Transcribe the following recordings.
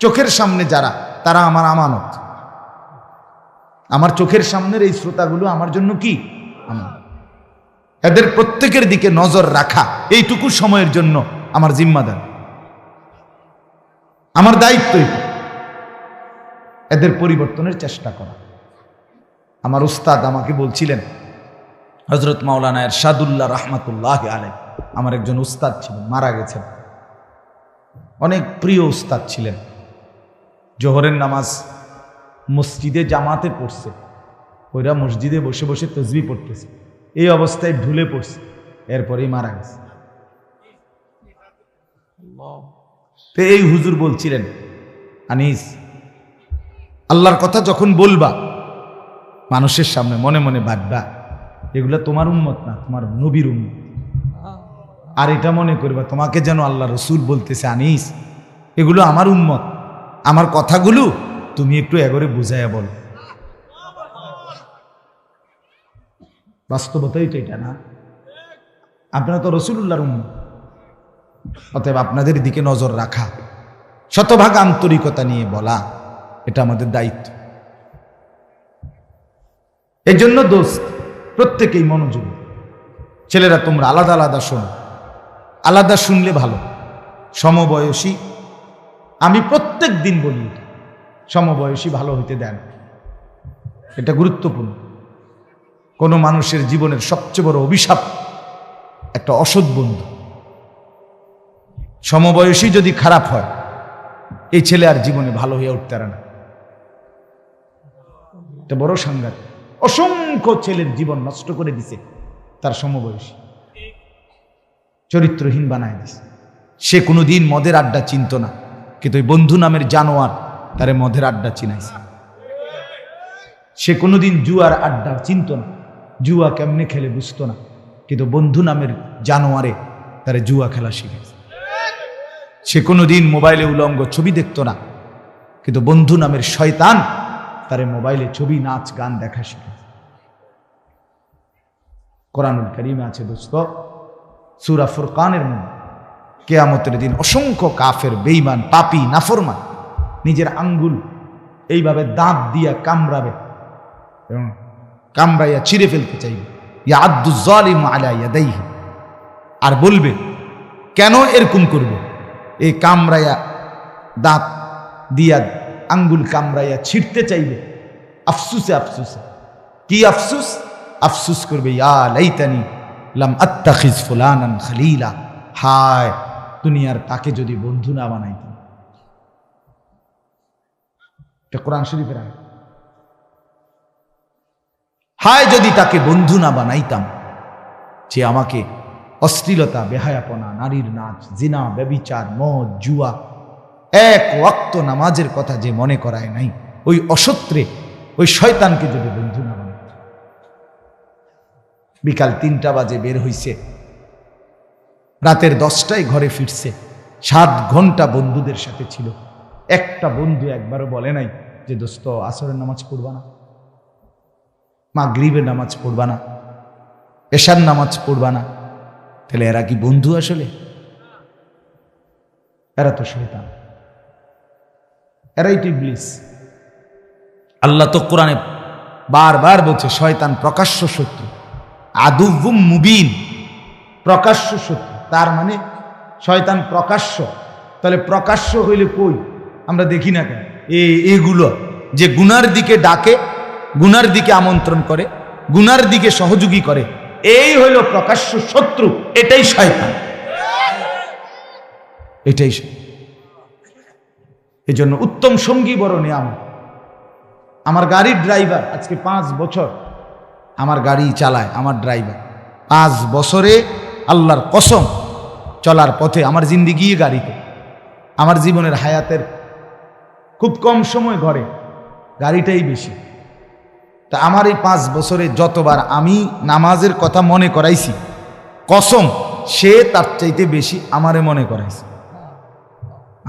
চোখের সামনে যারা, তারা আমার আমানত। আমার চোখের সামনের এই শ্রোতাগুলো আমার জন্য কি আমানত। এদের প্রত্যেকের দিকে নজর রাখা এইটুকু সময়ের জন্য আমার জিম্মাদার, আমার দায়িত্ব। এদের পরিবর্তনের চেষ্টা করা। আমার উস্তাদ আমাকে বলছিলেন, হযরত মাওলানা এরশাদুল্লাহ রাহমাতুল্লাহ আলাইহি, আমার একজন উস্তাদ ছিলেন, মারা গেছেন। অনেক প্রিয় উস্তাদ ছিলেন। জোহরের নামাজ মসজিদে জামাতে পড়ছে, ওইরা মসজিদে বসে বসে তাসবিহ পড়তেছে, এই অবস্থায় ঢুলে পড়ছে, এরপরেই মারা গেছে। তো এই হুজুর বলছিলেন, আনিস, আল্লাহর কথা যখন বলবা মানুষের সামনে মনে মনে ভাববা এগুলা তোমার উম্মত না, তোমার নবীর উম্মত। আর এটা মনে করবা তোমাকে যেন আল্লাহ রসুল বলতেছে, আনিস এগুলো আমার উম্মত, আমার কথাগুলো তুমি একটু এগরে বুঝাইয়া বলো। বাস্তবতাই তো এটা না? আপনারা তো রসুলুল্লাহর উম্মত, অতএব আপনাদের দিকে নজর রাখা, শতভাগ আন্তরিকতা নিয়ে বলা, এটা আমাদের দায়িত্ব। এই জন্য দোস্ত, প্রত্যেকেই মনোযোগ। ছেলেরা তোমরা আলাদা আলাদা শোনো, আলাদা শুনলে ভালো। সমবয়সী, আমি প্রত্যেক দিন বলি, সমবয়সী ভালো হইতে দেন, এটা গুরুত্বপূর্ণ। কোনো মানুষের জীবনের সবচেয়ে বড় অভিশাপ একটা অসৎ বন্ধু। সমবয়সী যদি খারাপ হয়, এই ছেলে আর জীবনে ভালো হয়ে উঠতে পারে না। এটা বড় সংঘাত। অসংখ্য ছেলের জীবন নষ্ট করে দিছে তার সমবয়সী, চরিত্রহীন বানায় দিছে। সে কোনোদিন মদের আড্ডা চিনত না, কিন্তু ওই বন্ধু নামের জানোয়ার তারে মদের আড্ডা চিনাইছে। সে কোনোদিন জুয়ার আড্ডা চিনত না, জুয়া কেমনে খেলে বুঝতো না, কিন্তু বন্ধু নামের জানোয়ারে তারে জুয়া খেলা শিখেছে। সে কোনোদিন মোবাইলে উলঙ্গ ছবি দেখতো না, কিন্তু বন্ধু নামের শয়তান তারে মোবাইলে ছবি, নাচ, গান দেখা শিখেছে। কোরআনুল কারীমে আছে দোস্ত, সূরা ফুরকানের মধ্যে, কিয়ামতের দিন অসংখ্য কাফের, বেঈমান, পাপী, নাফরমান নিজের আঙ্গুল এইভাবে দাঁত দিয়া কামড়াবে এবং কামড়াইয়া ছিঁড়ে ফেলতে চাইবে। ইয়া'আদ্দু যালিমু আলা ইয়াদাইহি, আর বলবে কেন এরকম করবে? এই কামড়াইয়া, দাঁত দিয়া আঙ্গুল কামড়াইয়া ছিঁড়তে চাইবে, আফসুসে আফসুসে। কি আফসুস? আফসুস করবে, ইয়া লাইতানি লাম আত্তাখিজ ফুলানান খলিলা, হায় দুনিয়ার তাকে যদি বন্ধু না বানাইতাম। এটা কোরআন শরীফের আয়াত। হায় যদি তাকে বন্ধু না বানাইতাম, যে আমাকে অশ্লীলতা, বেহায়াপনা, নারীর নাচ, জিনা, ব্যভিচার, মদ, জুয়া, এক ওয়াক্ত নামাজের কথা যে মনে করায় নাই, ওই অসত্রে, ওই শয়তানকে যদি বন্ধু না বানাইতাম। বিকাল 3টা বাজে বের হইছে, রাতের 10টায় ঘরে ফিরছে, 7 ঘন্টা বন্ধুদের সাথে ছিল। একটা বন্ধু একবারও বলে নাই যে দোস্ত আসরের নামাজ পড়বা না, মাগরিবের নামাজ পড়বা না, এশার নামাজ পড়বা না। তাহলে এরা কি বন্ধু আসলে? এরা তো শয়তান, এরাই তো ইবলিস। আল্লাহ তো কোরআনে বারবার বলছে শয়তান প্রকাশ্য শত্রু, আদুউম মুবিন, প্রকাশ্য শত্রু। তার মানে শয়তান প্রকাশ্য। তাহলে প্রকাশ্য হইলে কই? আমরা দেখি না কেন? এগুলো যে গুনার দিকে ডাকে, গুনার দিকে আমন্ত্রণ করে, গুনার দিকে সহযোগী করে, এই হইল প্রকাশ্য শত্রু। এটাই শয়তান, এটাই। এই জন্য উত্তম সঙ্গী বড় নিয়ামত। আমার গাড়ির ড্রাইভার আজকে 5 বছর আমার গাড়ি চালায়, আমার ড্রাইভার 5 বছরে আল্লাহর কসম চলার পথে, আমার জিন্দিগি গাড়িতে, আমার জীবনের হায়াতের খুব কম সময় ঘরে গাড়িটাই বেশি। তা আমার এই 5 বছরে যতবার আমি নামাজের কথা মনে করাইছি, কসম সে তার চাইতে বেশি আমারে মনে করাইছে।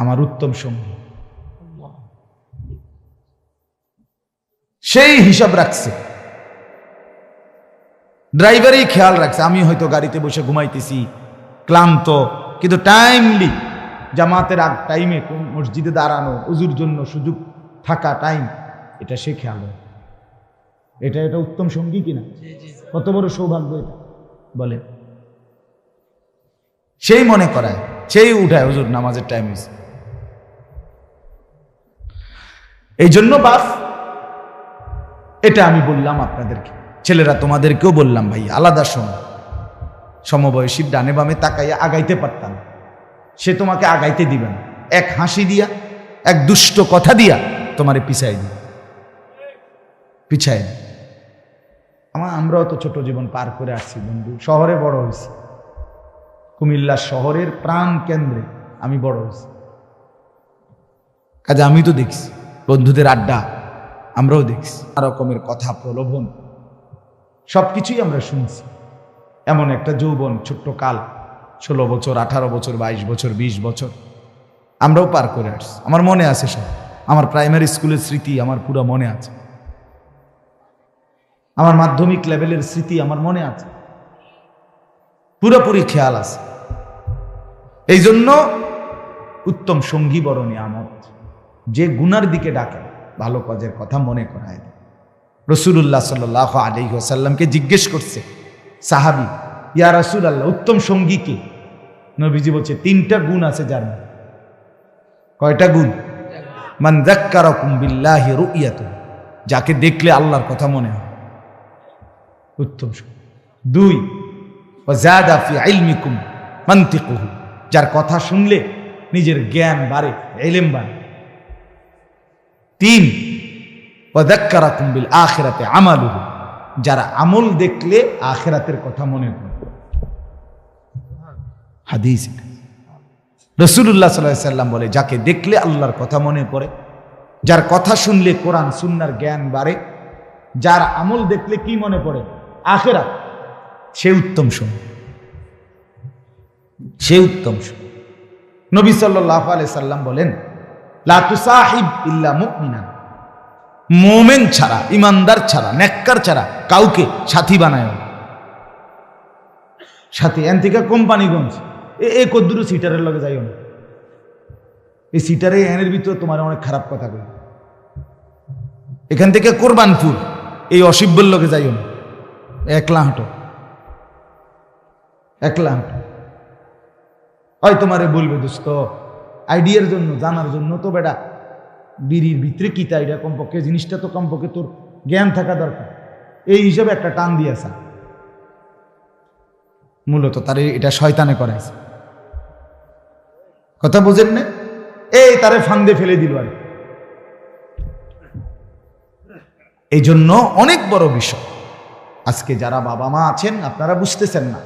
আমার উত্তম সঙ্গী, সেই হিসাব রাখছে, ড্রাইভারই খেয়াল রাখছে। আমি হয়তো গাড়িতে বসে ঘুমাইতেছি, ক্লান্ত, কিন্তু টাইমলি জামাতের আগ টাইমে কোন মসজিদে দাঁড়ানো, উজুর জন্য সুযোগ থাকা টাইম, এটা সে খেয়াল হয়। এটা উত্তম সঙ্গী কিনা? কত বড় সৌভাগ্য এটা বলে। সেই মনে করায়, সেই উঠায় হুজুর নামাজের টাইম হয়েছে। এই জন্য বাস এটা আমি বললাম আপনাদেরকে, ছেলেরা তোমাদেরকেও বললাম, ভাই আলাদা সময় সমবয়সীর ডানে বামে তাকাইয়া আগাইতে পারতাম, সে তোমাকে আগাইতে দিবে না। এক হাসি দিয়া, এক দুষ্ট কথা দিয়া তোমারে পিছাই দিবে, পিছাই। আমরাও তো ছোট জীবন পার করে আসছি বন্ধু, শহরে বড় হয়েছি, কুমিল্লা শহরের প্রাণ কেন্দ্রে আমি বড় হয়েছি। কাজে আমি তো দেখছি বন্ধুদের আড্ডা, আমরাও দেখছি রকমের কথা, প্রলোভন, সবকিছুই আমরা শুনছি। এমন একটা যৌবন, ছোট্ট কাল, 16 বছর, 18 বছর, 22 বছর, 20 বছর আমরাও পার করে আসছি। আমার মনে আছে সব, আমার প্রাইমারি স্কুলের স্মৃতি আমার পুরো মনে আছে, আমার মাধ্যমিক লেভেলের স্মৃতি আমার মনে আছে, পুরোপুরি খেয়াল আছে। এই জন্য উত্তম সঙ্গী বড় নিয়ামত, যে গুনার দিকে ডাকে, ভালো কাজের কথা মনে করায় দেয়। রাসূলুল্লাহ সাল্লাল্লাহু আলাইহি ওয়াসাল্লামকে জিজ্ঞেস করছে সাহাবী, ইয়া রাসূলুল্লাহ, উত্তম সঙ্গী কে? নবীজি বলছে 3টা গুণ আছে যার মধ্যে। কয়টা গুণ? মান যাক্কারাকুম বিল্লাহি রুইয়াতু, যাকে দেখলে আল্লাহর কথা মনে হয়, উত্তম সঙ্গী। 2, ওয়া যাদা ফি ইলমিকুম মানতিকুহু, যার কথা শুনলে নিজের জ্ঞান বাড়ে, ইলম বাড়ে। 3, ওয়া যাক্কারাকুম বিল আখিরাতি আমালুহু, যারা আমল দেখলে আখিরাতের কথা মনে পড়ে। হাদিস রাসূলুল্লাহ সাল্লাল্লাহু আলাইহি ওয়াসাল্লাম বলে, যাকে দেখলে আল্লাহর কথা মনে পড়ে, যার কথা শুনলে কোরআন সুন্নাহর জ্ঞান বাড়ে, যার আমল দেখলে কি মনে পড়ে? আখিরাত, সে উত্তম সঙ্গী, সে উত্তম সঙ্গী। নবী সাল্লাল্লাহু আলাইহি সাল্লাম বলেন, লা তুসাহিব ইল্লা মুমিনা, মুমিন ছাড়া, ইমানদার ছাড়া, নেককার ছাড়া কাউকে সাথী বানায় না। সাথী এন থেকে কোম্পানিগঞ্জ এ কদ্দুরু সিটারের লগে যাইও না, এই সিটারে এনের ভিতরে তোমার অনেক খারাপ কথা কই। এখান থেকে কোরবানপুর এই অসিব্যর লগে যাইও না, একলা হাঁটো, একলা হাঁটো। হয় তোমারে বলবে দোস্ত আইডিয়ার জন্য, জানার জন্য তো বেটা বিড়ির ভিতরে কি তা, এটা কমপক্ষে জিনিসটা তো কমপক্ষে তোর জ্ঞান থাকা দরকার, এই হিসাবে একটা টান দিয়েছে। মূলত তারে এটা শয়তানে করাইছে, কথা বুঝেন না? এই তারে ফান্দে ফেলে দিল আর। এই জন্য অনেক বড় বিষয়। আজকে যারা বাবা মা আছেন আপনারা বুঝতেছেন না,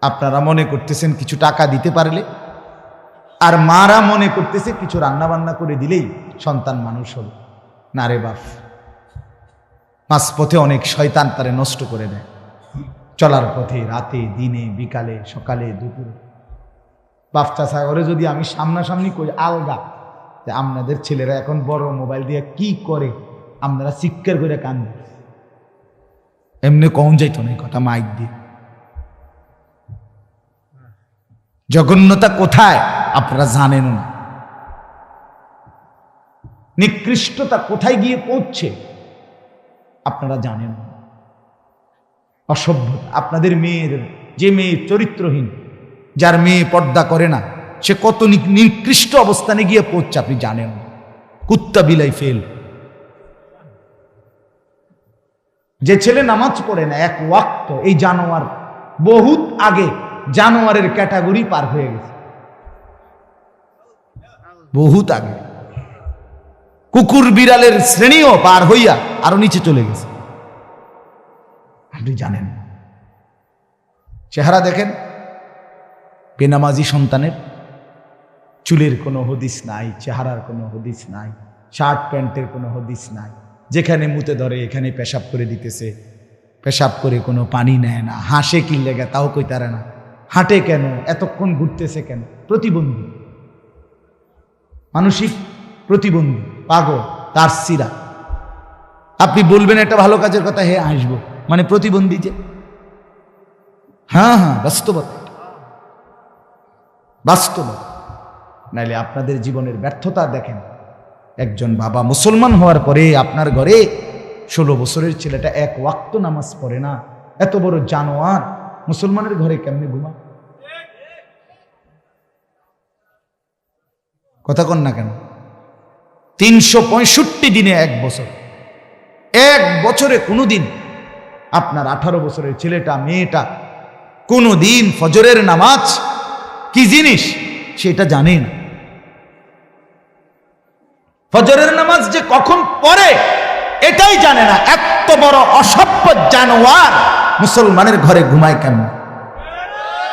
আপনারা মনে করতেছেন কিছু টাকা দিতে পারলে, আর মারা মনে করতেছে কিছু রান্না বান্না করে দিলেই সন্তান মানুষ হল। না রে বাপ, মাঝপথে অনেক শয়তান তারে নষ্ট করে দেয়, চলার পথে, রাতে, দিনে, বিকালে, সকালে, দুপুরে। বাপ চাচা করে যদি আমি সামনাসামনি করি আলগা যে আপনাদের ছেলেরা এখন বড় মোবাইল দিয়ে কি করে, আপনারা চিৎকার করে কাঁদবেন। এমনি কম যাইতো না কথা মাইক দিয়ে। জঘন্যতা কোথায় আপনারা জানেন না, নিকৃষ্টতা কোথায় গিয়ে পৌঁছছে আপনারা জানেন না। অসভ্যতা, আপনাদের মেয়েদের, যে মেয়ে চরিত্রহীন, যার মেয়ে পর্দা করে না, সে কত নিকৃষ্ট অবস্থানে গিয়ে পৌঁছছে আপনি জানেন না। কুত্তা বিলাই ফেল। যে ছেলে নামাজ পড়ে না এক ওয়াক্ত, এই জানোয়ার বহুত আগে জানোয়ারের ক্যাটাগরি পার হয়ে গেছে, বহুত আগে কুকুর বিড়ালের শ্রেণীও পার হইয়া আরো নিচে চলে গেছে, আপনি জানেন। চেহারা দেখেন বেনামাজি সন্তানের, চুলের কোনো হদিস নাই, চেহারার কোনো হদিস নাই, শার্ট প্যান্টের কোনো হদিস নাই, যেখানে মুতে ধরে এখানে পেশাব করে দিতেছে, পেশাব করে কোনো পানি নেয় না, হাসে কি লেগে তাও কইতারে না, হাঁটে কেন, এতক্ষণ ঘুরতেছে কেন, প্রতিবন্ধী, মানসিক প্রতিবন্ধী, পাগল, তার সিরা। আপনি বলবেন একটা ভালো কাজের কথা, হে আসবো, মানে প্রতিবন্ধী যে। হ্যাঁ হ্যাঁ, বাস্তবতা, বাস্তবতা। নাইলে আপনাদের জীবনের ব্যর্থতা দেখেন। একজন বাবা মুসলমান হওয়ার পরে আপনার ঘরে 16 বছরের ছেলেটা এক ওয়াক্ত নামাজ পড়ে না, এত বড় জানোয়ার মুসলমানের ঘরে কেমনে ঘুমা? কথা কন না কেন? 365 দিনে এক বছর, এক বছরে কোনোদিন আপনার 18 বছরের ছেলেটা মেয়েটা কোনোদিন ফজরের নামাজ কি জিনিস সেটা জানে না। ফজরের নামাজ যে কখন পড়ে এটাই জানে না। এত বড় অসভ্য জানোয়ার মুসলমানের ঘরে ঘুমায় কেমন?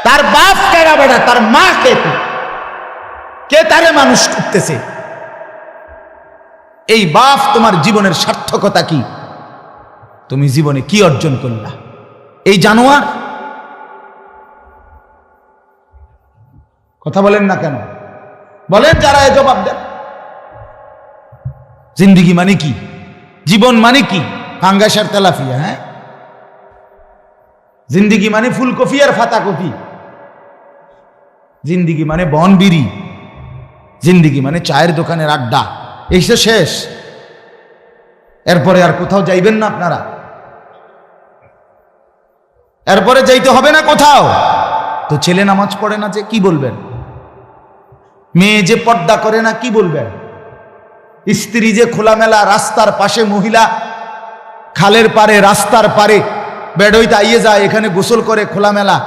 তার বাপ কেরা বেড়া, তার মা কে তারে মানুষ করতেছে? এই বাপ তোমার জীবনের সার্থকতা কি? তুমি জীবনে কি অর্জন করলা? এই জানোয়ার। কথা বলেন না কেন? বলেন যারা এ জবাব দেন। জিন্দিগি মানে কি? জীবন মানে কি? ফাঙ্গাসার তেলাফিয়া? হ্যাঁ, জিন্দিগি মানে ফুলকপি আর ফাতাকপি? জিন্দিগি মানে বনবিড়ি? জিন্দিগি মানে চায়ের দোকানের আড্ডা? এই শেষ? এরপরে আর কোথাও যাইবেন না আপনারা? এরপরে যাইতে হবে না কোথাও? তো ছেলে নামাজ পড়ে না যে কি বলবেন? মেয়ে যে পর্দা করে না কি বলবেন? স্ত্রী যে খোলামেলা রাস্তার পাশে, মহিলা খালের পারে রাস্তার পারে বেড়ইতে আইয়ে যায়, এখানে গোসল করে খোলামেলা,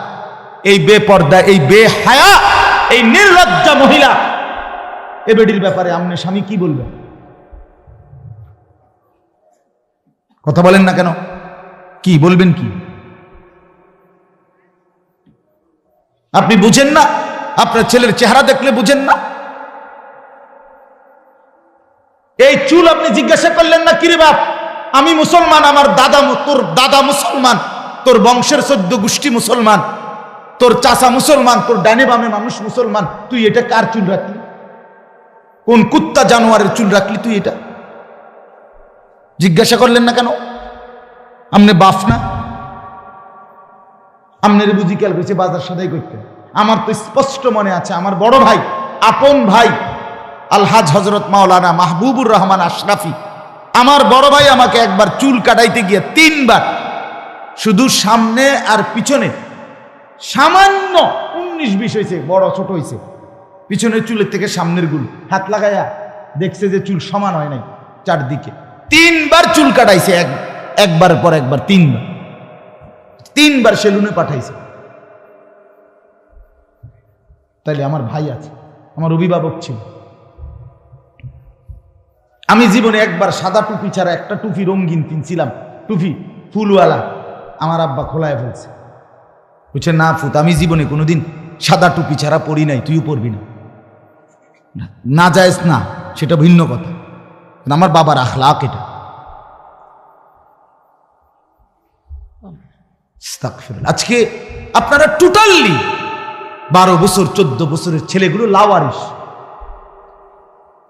এই বেপর্দা, এই বেহায়া, এই নির্লজ্জা মহিলা, এ বেডির ব্যাপারে আমনে স্বামী কি বলবেন? কথা বলেন না কেন? কি বলবেন? কি আপনি বুঝেন না? আপনার ছেলের চেহারা দেখলে বুঝেন না? এই চুল আপনি জিজ্ঞাসা করলেন না, কিরে বাপ আমি মুসলমান, আমার দাদা, তোর দাদা মুসলমান, তোর বংশের 14 গোষ্ঠী মুসলমান, তোর চাচা মুসলমান, তোর ডানে বামে মানুষ মুসলমান, তুই এটা কার চুল রাখলি? কোন কুত্তা জানোয়ারের চুল রাখলি তুই? এটা জিজ্ঞাসা করলেন না কেন? আমনে বাপ না? আমনের বুঝি খেয়াল করেছে বাজার সদাই করতে? আমার তো স্পষ্ট মনে আছে, আমার বড় ভাই, আপন ভাই আলহাজ হজরত মাওলানা মাহবুবুর রহমান আশরাফি, আমার বড় ভাই আমাকে একবার চুল কাটাইতে গিয়ে 3 বার, শুধু সামনে আর পিছনে সামান্য 19-20 হয়েছে, বড় ছোট হয়েছে, পিছনের চুলের থেকে সামনের গুলো হাত লাগাইয়া দেখছে যে চুল সমান হয় নাই চারদিকে। 3 বার চুল কাটাইছে, একবার পর একবার 3 বার সেলুনে পাঠাইছে। তাইলে আমার ভাই আছে, আমার অভিভাবক ছিল। আমি জীবনে একবার সাদা টুপি ছাড়া একটা টুপি রঙিন কিনছিলাম, টুপি ফুলওয়ালা, আমার আব্বা খোলায় ফেলছে। বুঝছে না ফুত, আমি জীবনে কোনোদিন সাদা টুপি ছাড়া পড়ি নাই, তুইও পড়বি না। না যায়স না, সেটা ভিন্ন কথা, আমার বাবার আখলাক এটা। আজকে আপনারা টোটালি 12 বছর 14 বছরের ছেলেগুলো লাওয়ারিস।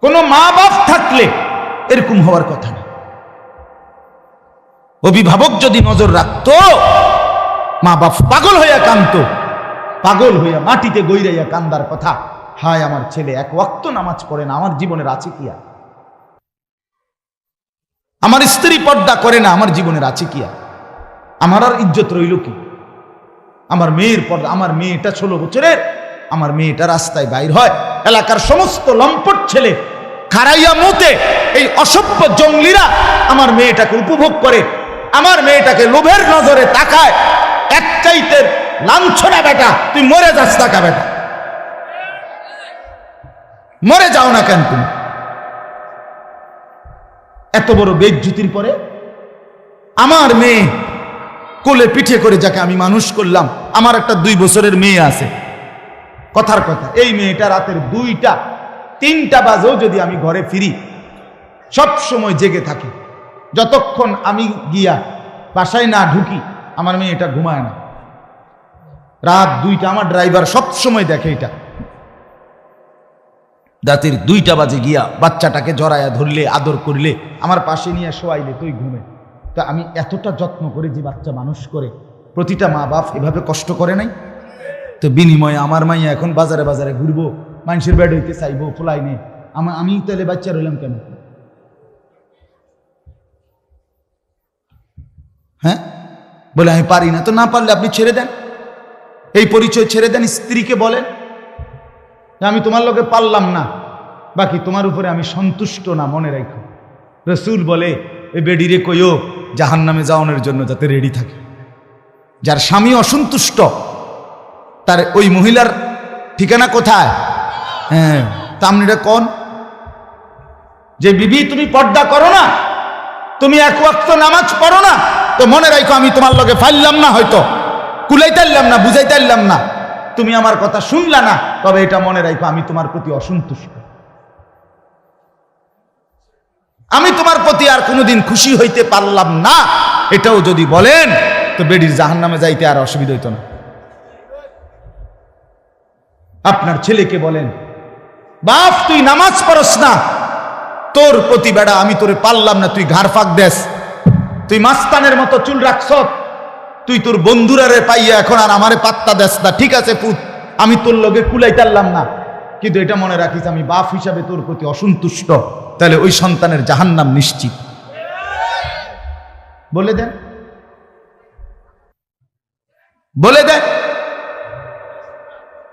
কোন মা বাপ থাকলে এরকম হওয়ার কথা না। অভিভাবক যদি নজর রাখতো, মা বাপ পাগল হইয়া কাঁদতো, পাগল হইয়া মাটিতে গইরাইয়া কান্দার কথা, হায় আমার ছেলে এক ওয়াক্ত নামাজ পড়ে না, আমার জীবনের আছে কি আর? আমার স্ত্রী পর্দা করে না, আমার জীবনের আছে কি আর? আমার আর ইজ্জত রইল কি? আমার মেয়ের পর্দা, আমার মেয়েটা 16 বছরের, আমার মেয়েটা রাস্তায় বাইর হয়, এলাকার সমস্ত লম্পট ছেলে খারাইয়া মতে, এই অসভ্য জঙ্গলিরা আমার মেয়েটাকে উপভোগ করে, আমার মেয়েটাকে লোভের নজরে তাকায়। এক চাইতে লাঞ্ছনা বেটা, তুই মরে যাস টাকা বেটা, মরে যাও না কেন তুমি? এত বড় বেইজ্জতির পরে আমার মেয়ে কোলে পিঠে করে, যাকে আমি মানুষ করলাম, আমার একটা 2 বছরের মেয়ে আছে, কথার কথা, এই মেয়েটা রাতের 2টা 3টা বাজেও যদি আমি ঘরে ফিরি, সব সময় জেগে থাকে। যতক্ষণ আমি গিয়া বাসায় না ঢুকি, আমার মেয়ে এটা ঘুমায় না। রাত 2টা, আমার ড্রাইভার সব সময় দেখে এটা, রাতের 2টা বাজে গিয়া বাচ্চাটাকে জড়াইয়া ধরলে, আদর করলে, আমার পাশে নিয়ে শোয়াইলে তুই ঘুমে। তা আমি এতটা যত্ন করে যে বাচ্চা মানুষ করে, প্রতিটা মা বাপ এভাবে কষ্ট করে নাই? তো বিনিময়ে আমার মাইয়া এখন বাজারে বাজারে ঘুরবো, মানুষের বেড হইতে চাইবো ফুলাই নেই, আমি তাহলে বাচ্চা রইলাম কেন? হ্যাঁ, বলে আমি পারি না। তো না পারলে আপনি ছেড়ে দেন, এই পরিচয় ছেড়ে দেন। স্ত্রীকে বলেন আমি তোমার লোকে পারলাম না, বাকি তোমার উপরে আমি সন্তুষ্ট না, মনে রাখো। রসুল বলে এই বেডিরে কইও জাহান্নামে যাওয়ানোর জন্য যাতে রেডি থাকে। যার স্বামী অসন্তুষ্ট তার ওই মহিলার ঠিকানা কোথায়? হ্যাঁ, তা আপনি এটা কোন যে বিবি তুমি পর্দা করো না, তুমি এক ওয়াক্ত নামাজ পড়ো না, তো মনে রাখো আমি তোমার লগে ফাইলাম না, হয়তো কুলাইতাইলাম না, বুঝাইতাইলাম না, তুমি আমার কথা শুনলা না, তবে এটা মনে রাখো আমি তোমার প্রতি অসন্তুষ্ট, আমি তোমার প্রতি আর কোনোদিন খুশি হইতে পারলাম না। এটাও যদি বলেন তো বেডির জাহান্নামে যাইতে আর অসুবিধা হইতো না। আপনার ছেলেকে বলেন বাপ তুই নামাজ পড়স না, তোর প্রতি বেড়া আমি তোরে পারলাম না, তুই ঘাড় ফাঁক দেস, তুই মাস্তানের মতো চুল রাখছ, তুই তোর বন্ধুরারে পাইয়া এখন আর আমারে পাত্তা দেস না। ঠিক আছে পুত, আমি তোর লগে কুলাইতারলাম না, কিন্তু এটা মনে রাখিস আমি বাপ হিসাবে তোর প্রতি অসন্তুষ্ট, তাহলে ওই সন্তানের জাহান্নাম নিশ্চিত। বলে দেন, বলে দেন।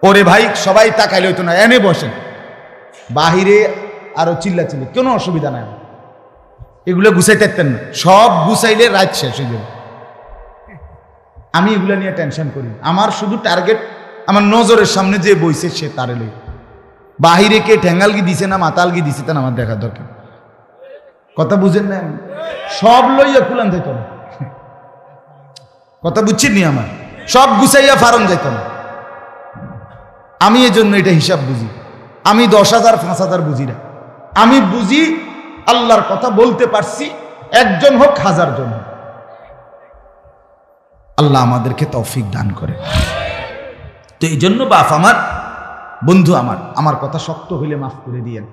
ওরে ভাই সবাই তাকাইলে হইতো না, এনে বসেন, বাহিরে আরো চিল্লাচিল্লি, কোনো অসুবিধা নাই, এগুলো গুছাইতে পারতেন না, সব গুছাইলে রাত শেষ হয়ে যাবে। আমি এগুলো নিয়ে টেনশন করি, আমার শুধু টার্গেট আমার নজরের সামনে যে বইছে সে তারে লই। বাহিরে কে ঠ্যাঙ্গালগি দিছে না মাতালগি দিছে তা আমার দেখার দরকার। কথা বুঝেন না? সব লইয়া কুলান যাইত না, কথা বুঝছেন নি? আমার সব গুছাইয়া ফারন যাইত না। আমি এই জন্য এটা হিসাব বুঝি, আমি 10,000 5,000 বুঝি না, আমি বুঝি আল্লাহর কথা বলতে পারছি, একজন হোক 1000 জন হোক। আল্লাহ আমাদেরকে তৌফিক দান করে। তো এই জন্য বাপ আমার, বন্ধু আমার কথা শক্ত হইলে মাফ করে দিয়েন।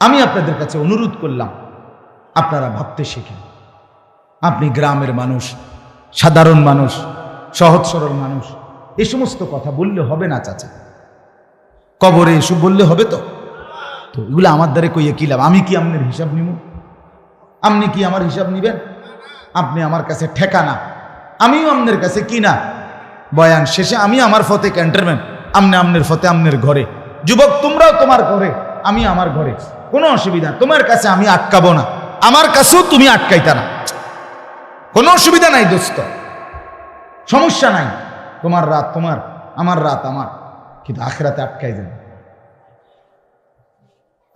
আমি আপনাদের কাছে অনুরোধ করলাম আপনারা ভাবতে শেখেন। আপনি গ্রামের মানুষ, সাধারণ মানুষ, সহজ সরল মানুষ, এই সমস্ত কথা বললে হবে না চাচা, কবরে এসব বললে হবে? তো এগুলো আমার দ্বারে কইয়া কি লাভ? আমি কি আপনার হিসাব নিব? আপনি কি আমার হিসাব নিবেন? আপনি আমার কাছে ঠেকানা, আমিও আপনার কাছে কিনা। বয়ান শেষে আমি আমার ফতে ক্যান্টনমেন্ট, আমনে আমনের ফতে আমনের ঘরে। যুবক তোমরাও তোমার ঘরে, আমি আমার ঘরে, কোনো অসুবিধা। তোমার কাছে আমি আটকাবো না, আমার কাছেও তুমি আটকাইতা না, কোনো অসুবিধা নাই দোস্ত, সমস্যা নাই। তোমার রাত তোমার, আমার রাত আমার, কিন্তু আখেরাতে আটকাই যাবে,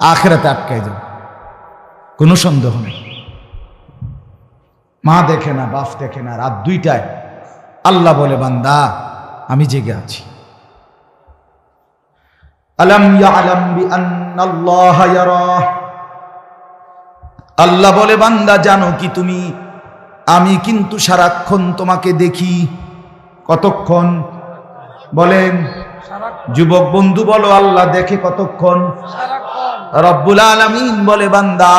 আখেরাতে আটকাই যাবে, কোনো সন্দেহ নেই। মা দেখে না, বাপ দেখে না, রাত 2টায় আল্লাহ বলে বান্দা আমি জেগে আছি। আলাম ইয়ালাম বিআন্নাল্লাহ ইয়ারা, আল্লাহ বলে বান্দা জানো কি তুমি, আমি কিন্তু সারাক্ষণ তোমাকে দেখি। কতক্ষণ বলেন? যুবক বন্ধু বলো, আল্লাহ দেখে কতক্ষণ? রব্বুল আলামিন বলে বান্দা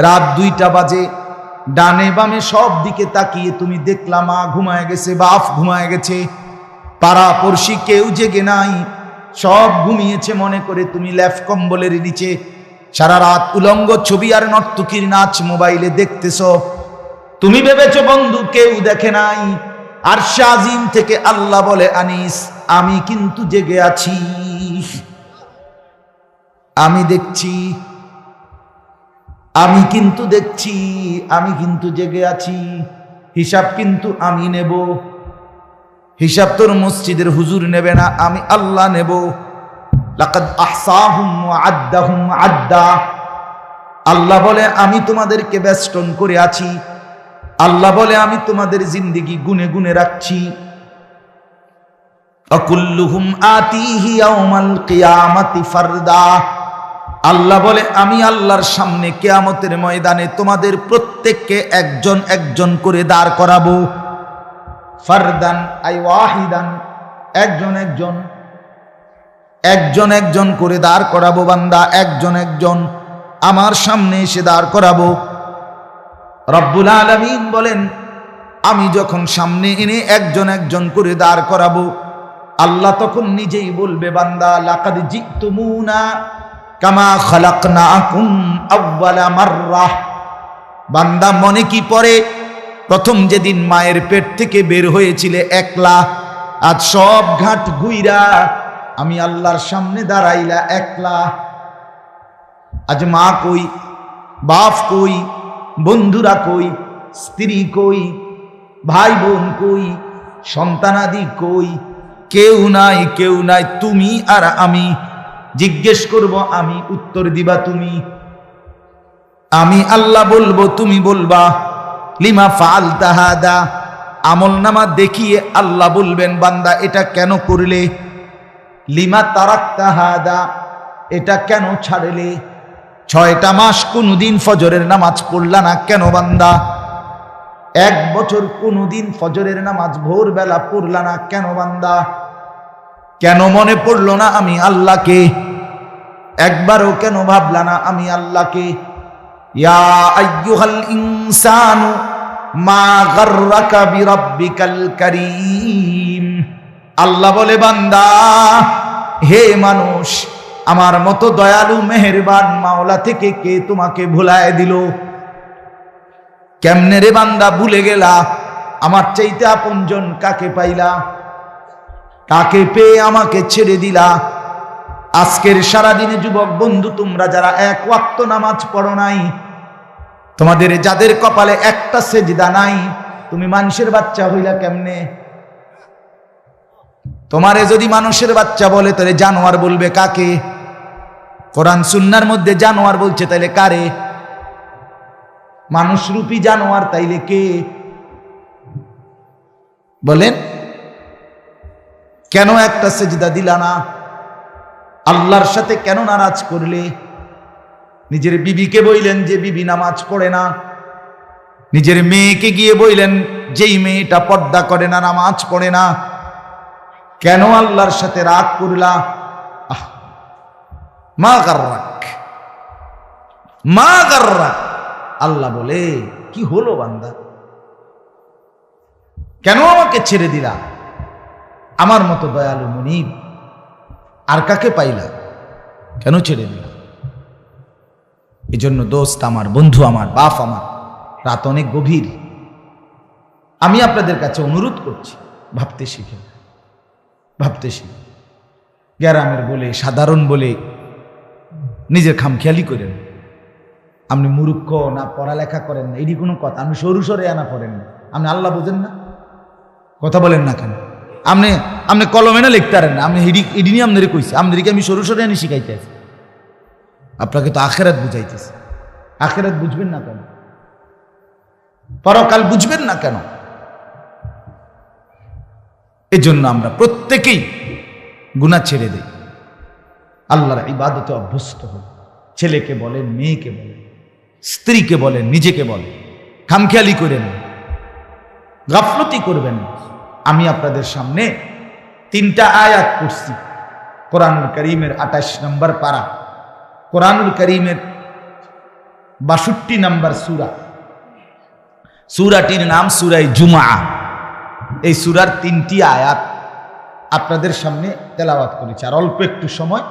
রাত 2টা বাজে, ডানে বামে সব দিকে তাকিয়ে তুমি দেখলা মা ঘুমায় গেছে, বাপ ঘুমায় গেছে, পাড়া পড়শি কেউ জেগে নাই, সব ঘুমিয়েছে মনে করে তুমি লেফ কম্বলের নিচে সারা রাত উলঙ্গ ছবি আর নর্তকীর নাচ মোবাইলে দেখতেছ। তুমি ভেবেছো বন্ধু কেউ দেখে নাই। আরশে আজিম থেকে আল্লাহ বলে আনিস আমি কিন্তু জেগে আছি, আমি দেখছি, আমি কিন্তু দেখছি, আমি কিন্তু জেগে আছি, হিসাব কিন্তু আমি নেব। হিসাব তোর মসজিদের হুজুর নেবে না, আমি আল্লাহ নেব। লাকাদ আহসাহুম ওয়া আদ্দাহুম আদ্দা, আল্লাহ বলে আমি তোমাদেরকে বেষ্টন করে আছি, আল্লাহ বলে আমি তোমাদের জিন্দেগি গুনে গুনে রাখছি। আকুল্লুহুম আতিহি ইয়াউমাল কিয়ামাতি ফারদা, আল্লাহ বলে আমি আল্লাহর সামনে কিয়ামতের ময়দানে তোমাদের প্রত্যেককে একজন একজন করে দাঁড় করাবো। ফারদান আই ওয়াহিদান, একজন একজন, একজন একজন করে দাঁড় করাবো বান্দা, একজন একজন আমার সামনে এসে দাঁড় করাবো। রব্বুল আলামিন বলেন আমি যখন সামনে এনে একজন একজন করে দাঁড় করাবো, আল্লাহ তখন নিজেই বলবে, বান্দা লাকাদ জিতুমুনা কামা খালাকনাকুম আউয়ালা মাররাহ। বান্দা মনে কি পড়ে, প্রথম যেদিন মায়ের পেট থেকে বের হয়েছিলে একলা, আজ সব ঘাট ঘুইরা আমি আল্লাহর সামনে দাঁড়াইলা একলা। আজ মা কই, বাপ কই, বন্ধুরা কই, স্ত্রী কই, ভাই বোন কই, সন্তানাদি কই, কেউ নাই, কেউ নাই, তুমি আর আমি। জিজ্ঞেস করব আমি, উত্তর দিবা তুমি। আমি আল্লাহ বলবো, তুমি বলবা লিমা ফাআলতা হাদা। আমল নামা দেখিয়ে আল্লাহ বলবেন, বান্দা এটা কেন করলে? লিমা তারাকতা হাদা, এটা কেন ছাড়লে? 6টা মাস কোনদিন ফজরের নামাজ পড়লা না কেন বান্দা? 1 বছর কোনদিন ফজরের নামাজ ভোরবেলা পড়লা না কেন বান্দা? কেন মনে পড়লো না আমি আল্লাহকে? একবারও কেন ভাবলা না আমি আল্লাহকে? ইয়া আইয়ুহাল ইনসানু মা গাররাকা বিরাব্বিকাল কারীম। আল্লাহ বলে, বান্দা হে মানুষ, আমার মতো দয়ালু মেহেরবান মাওলা থেকে কে তোমাকে ভুলায় দিল? কেমনে রে বান্দা ভুলে গেলা? আমার চাইতে আপনজন কাকে পাইলা? কাকে পেয়ে আমাকে ছেড়ে দিলা? আজকের সারাদিনে যুবক বন্ধু, তোমরা যারা 1 ওয়াক্ত নামাজ পড়ো নাই, তোমাদের যাদের কপালে একটা সেজদা নাই, তুমি মানুষের বাচ্চা হইলা কেমনে? তোমারে যদি মানুষের বাচ্চা বলে তাহলে জানোয়ার বলবে কাকে? কোরআন সুন্নাহর মধ্যে জানোয়ার বলছে, তাইলে কারে? মানুষরূপী জানোয়ার তাইলে কে বলেন? কেন একটা সেজদা দিলা না? আল্লাহর সাথে কেন নারাজ করলে? নিজের বিবিকে বইলেন যে বিবি নামাজ পড়ে না, নিজের মেয়েকে গিয়ে বইলেন যেই মেয়েটা পর্দা করে না, নামাজ পড়ে না, কেন আল্লাহর সাথে রাগ করলা? মা গাররাক, মা গাররাক। আল্লাহ বলে, কি হলো বান্দা, কেন আমাকে ছেড়ে দিলা? আমার মতো দয়ালু মুনিব আর কাকে পাইলা? কেন ছেড়ে দিলা? এই জন্য দোস্ত আমার, বন্ধু আমার, বাপ আমার, রাত অনেক গভীর। আমি আপনাদের কাছে অনুরোধ করছি, ভাবতে শিখে, ভাবতে শিখে। গ্রামের বলে, সাধারণ বলে নিজের খামখেয়ালি করেন। আপনি মূর্খ না, পড়ালেখা করেন না, এটি কোনো কথা? আপনি সরু সরে আনা পড়েন না, আপনি আল্লাহ বোঝেন না, কথা বলেন না কেন? আপনি কলমে না লিখতে পারেন না, আপনি এডি নিয়ে আপনাদের কইছি, আপনাদেরকে আমি সরু সরে আনি শিখাইতে আছি। আপনাকে তো আখেরাত বুঝাইতেছি। আখেরাত বুঝবেন না কেন? পরকাল বুঝবেন না কেন? এজন্য আমরা প্রত্যেকেই গুনাহ ছেড়ে দেই, আল্লাহর ইবাদতে অভ্যস্ত হই। ছেলেকে বলেন, মেয়েকে বলেন, স্ত্রীকে বলেন, নিজেকে বলেন, খামখেয়ালি করেন, গাফলতি করবেন। আমি আপনাদের সামনে 3টা আয়াত পড়ছি কোরআনুল কারীমের 28 নম্বর পারা, কোরআনুল কারীমের 62 নম্বর সূরা। সূরাটির নাম সূরায়ে জুমআ। এই সূরার 3টি আয়াত আপনাদের সামনে তেলাওয়াত করেছি, আর অল্প একটু সময়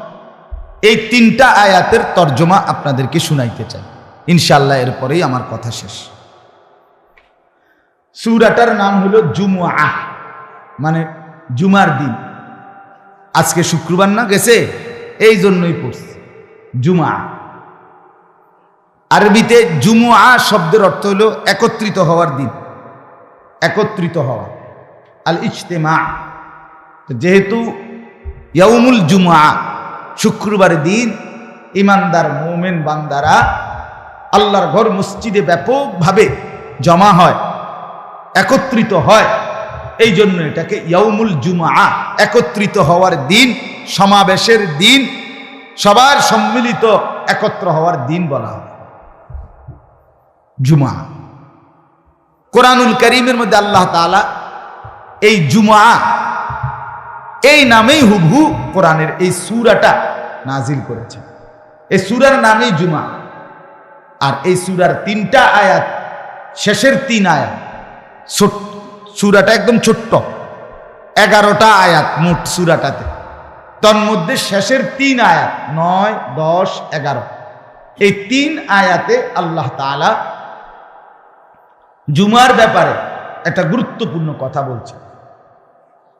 এই 3টা আয়াতের তর্জমা আপনাদেরকে শুনাইতে চাই ইনশাআল্লাহ। এরপরেই আমার কথা শেষ। সূরাটার নাম হলো জুমআ, মানে জুমার দিন। আজকে শুক্রবার না গেছে, এই জন্যই পড়ছি জুমআ। আরবিতে জুমআ শব্দের অর্থ হলো একত্রিত হওয়ার দিন, একত্রিত হওয়া, আল ইজতিমা। যেহেতু ইয়াউমুল জুমআ, শুক্রবার দিন ইমানদার মুমিন বান্দারা আল্লাহর ঘর মসজিদে ব্যাপকভাবে জমা হয়, একত্রিত হয়, এই জন্য এটাকে ইয়াউমুল জুমআ, একত্রিত হওয়ার দিন, সমাবেশের দিন, সবার সম্মিলিত একত্র হওয়ার দিন বলা হয় জুমআ। কোরআনুল কারীমের মধ্যে আল্লাহ তাআলা এই জুমআ এই নামেই হুবহু কোরআনের এই সূরাটা নাজিল করেছেন। এই সূরার নামই জুমআ। আর এই সূরার 3টা আয়াত, শেষের 3 আয়াত, সূরাটা একদম ছোট্ট, 11টা আয়াত মোট সূরাটাতে। তন্মধ্যে শেষের 3 আয়াত 9, 10, 11 এই 3 আয়াতে আল্লাহ তাআলা জুমার ব্যাপারে একটা গুরুত্বপূর্ণ কথা বলছে।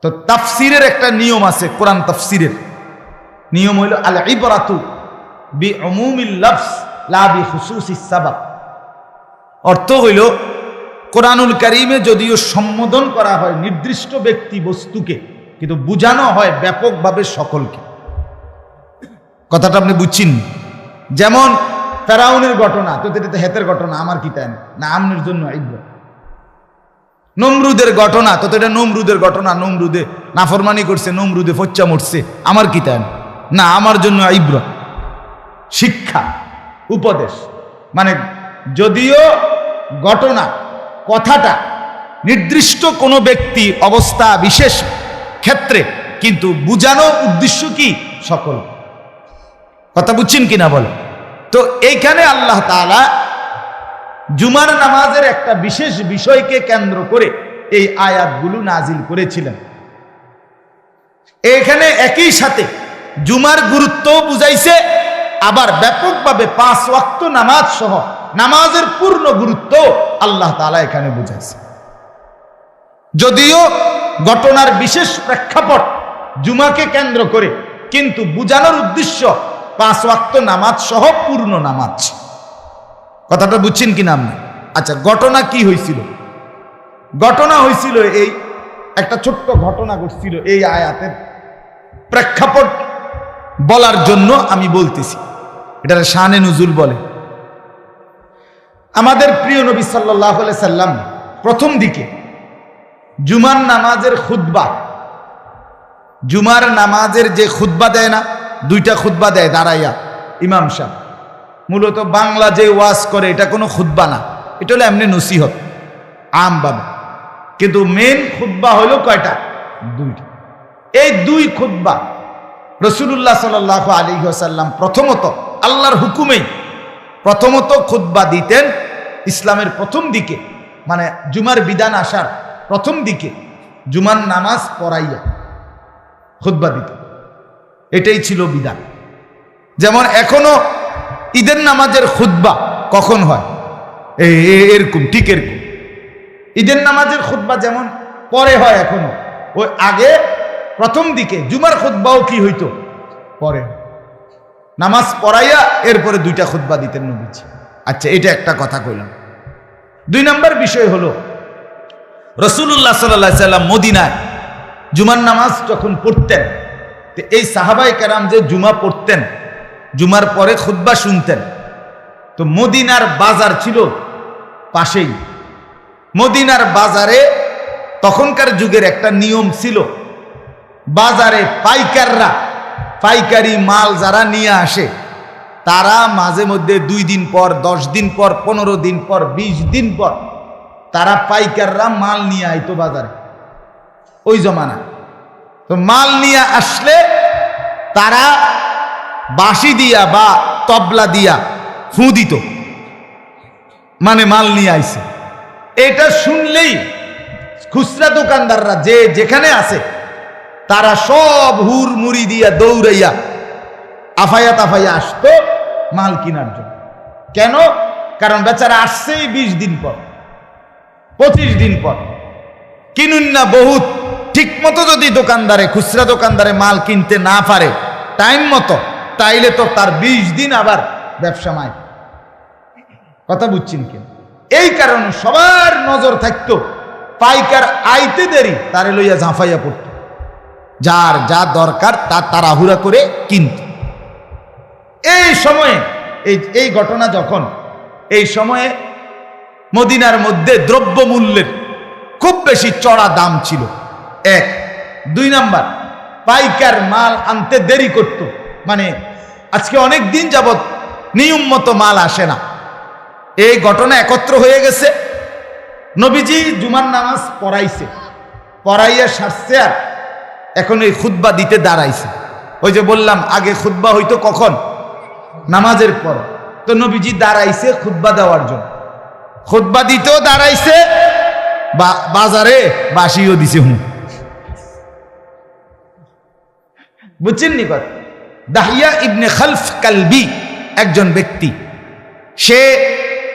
তো তাফসিরের একটা নিয়ম আছে, কোরআন তাফসিরের নিয়ম হইল আল ইবরাতু বিউমুমিল লাফজ লা বিখুসুসিস সাবাব। অর্থ হইল কোরআনুল কারীমে যদিও সম্বোধন করা হয় নির্দিষ্ট ব্যক্তি বস্তুকে, কিন্তু বুঝানো হয় ব্যাপকভাবে সকলকে। কথাটা আপনি বুঝছেন? যেমন ফেরাউনের ঘটনা, তো এটা হেতের ঘটনা, আমার কি তাই না, আমনের জন্য ইবরাত। নমরুদের ঘটনা, তো এটা নমরুদের ঘটনা, নমরুদে নাফরমানি করছে, নমরুদে ফচ্চা মরছে, আমার কি তাই না, আমার জন্য ইবরাত। শিক্ষা, উপদেশ, মানে যদিও ঘটনা কথাটা নির্দিষ্ট কোনো ব্যক্তি অবস্থা বিশেষ ক্ষেত্রে, কিন্তু বুঝানো উদ্দেশ্য কি সকল। কথা বুঝছেন কিনা বলে? তো এইখানে আল্লাহ তাআলা জুমার নামাজের একটা বিশেষ বিষয়কে কেন্দ্র করে এই আয়াতগুলো নাজিল করেছিলেন। এখানে একই সাথে জুমার গুরুত্ব বুঝাইছে, আবার ব্যাপকভাবে 5 ওয়াক্ত নামাজ সহ নামাজের পূর্ণ গুরুত্ব আল্লাহ তাআলা এখানে বুঝাইছে। যদিও ঘটনার বিশেষ প্রেক্ষাপট জুমাকে কেন্দ্র করে, কিন্তু বুঝানোর উদ্দেশ্য 5 ওয়াক্ত নামাজ সহ পূর্ণ নামাজ। কথাটা বুঝছেন কিনা আপনি? আচ্ছা, ঘটনা কি হয়েছিল? ঘটনা হয়েছিল এই একটা ছোট্ট ঘটনা ঘটছিল এই আয়াতের প্রেক্ষাপট বলার জন্য আমি বলতেছি। এটা শানে নুজুল বলে। আমাদের প্রিয় নবী সাল্লাল্লাহু আলাইহি সাল্লাম প্রথম দিকে জুমার নামাজের খুতবা, জুমার নামাজের যে খুতবা দেয় না, 2টা খুতবা দেয় দাঁড়াইয়া ইমাম সাহেব, মূলত বাংলা যে ওয়াজ করে এটা কোনো খুতবা না, এটা হলো এমনি নসিহত আমভাবে। কিন্তু মেন খুতবা হলো কয়টা? 2টা। এই 2 খুতবা রাসূলুল্লাহ সাল্লাল্লাহু আলাইহি ওয়াসাল্লাম প্রথমত আল্লাহর হুকুমেই প্রথমত খুতবা দিতেন ইসলামের প্রথম দিকে, মানে জুমার বিধান আসার প্রথম দিকে জুমার নামাজ পড়াইয়া খুতবা দিতেন। এটাই ছিল বিধান। যেমন এখনো ঈদের নামাজের খুতবা কখন হয়? এরকম, ঠিক এরকম ঈদের নামাজের খুতবা যেমন পরে হয় এখনো, ওই আগে প্রথম দিকে জুমার খুতবাও কি হইতো? পরে নামাজ পড়াইয়া এরপরে 2টা খুতবা দিতেন নবীজি। আচ্ছা, এটা একটা কথা কইলাম। 2 নম্বর বিষয় হলো রাসূলুল্লাহ সাল্লাল্লাহু আলাইহি সাল্লাম মদিনায় জুমার নামাজ যখন পড়তেন, তো এই সাহাবায়ে কেরাম যে জুমা পড়তেন, জুমার পরে খুতবা শুনতেন, তো মদিনার বাজার ছিল পাশেই। মদিনার বাজারে তখনকার যুগের একটা নিয়ম ছিল, বাজারে পাইকাররা, পাইকারি মাল যারা নিয়ে আসে, তারা মাঝে মধ্যে 2 দিন পর, 10 দিন পর, 15 দিন পর, 20 দিন পর তারা পাইকাররা মাল নিয়ে আইতো বাজারে ওই জমানা। তো মাল নিয়ে আসলে তারা বাঁশি দিয়া বা তবলা দিয়া ফু দিত, মানে মাল নিয়ে আইছে। এটা শুনলেই খুচরা দোকানদাররা যে যেখানে আছে তারা সব হুর মুড়ি দিয়া দৌড়াইয়া আফাইয়া তাফাইয়া আসতো মাল কেনার জন্য। কেন? কারণ বেচারা আসছেই 20 দিন পর, 25 দিন পর, কিনুন না বহুত। ঠিক মতো যদি দোকানদারে, খুচরা দোকানদারে মাল কিনতে না পারে টাইম মতো, তাইলে তো তার 20 দিন আবার ব্যবসা মাই। কথা বুঝছেন কি? এই কারণে সবার নজর থাকতো, পাইকার আইতে দেরি তারে লইয়া ঝাঁফাইয়া পড়তো, যার যা দরকার তা তাড়াহুড়া করে কিনত। এই সময়ে এই ঘটনা যখন, এই সময়ে মদিনার মধ্যে দ্রব্য মূল্যের খুব বেশি চড়া দাম ছিল, 1। 2 নাম্বার, পাইকার মাল আনতে দেরি করত, মানে আজকে অনেক দিন যাবত নিয়ম মতো মাল আসে না। এই ঘটনা একত্র হয়ে গেছে। নবীজি জুমার নামাজ পড়াইছে, পড়াইয়া সারছে, আর এখন এই খুতবা দিতে দাঁড়াইছে। ওই যে বললাম আগে খুতবা হইতো কখন? নামাজের পর। তো নবীজি দাঁড়াইছে খুতবা দেওয়ার জন্য, খুতবা দিতেও দাঁড়াইছে, বাজারে বাসিও দিছে। বুঝছেন নি কথা? দাহিয়া ইবনে খালফ কালবি একজন ব্যক্তি, সে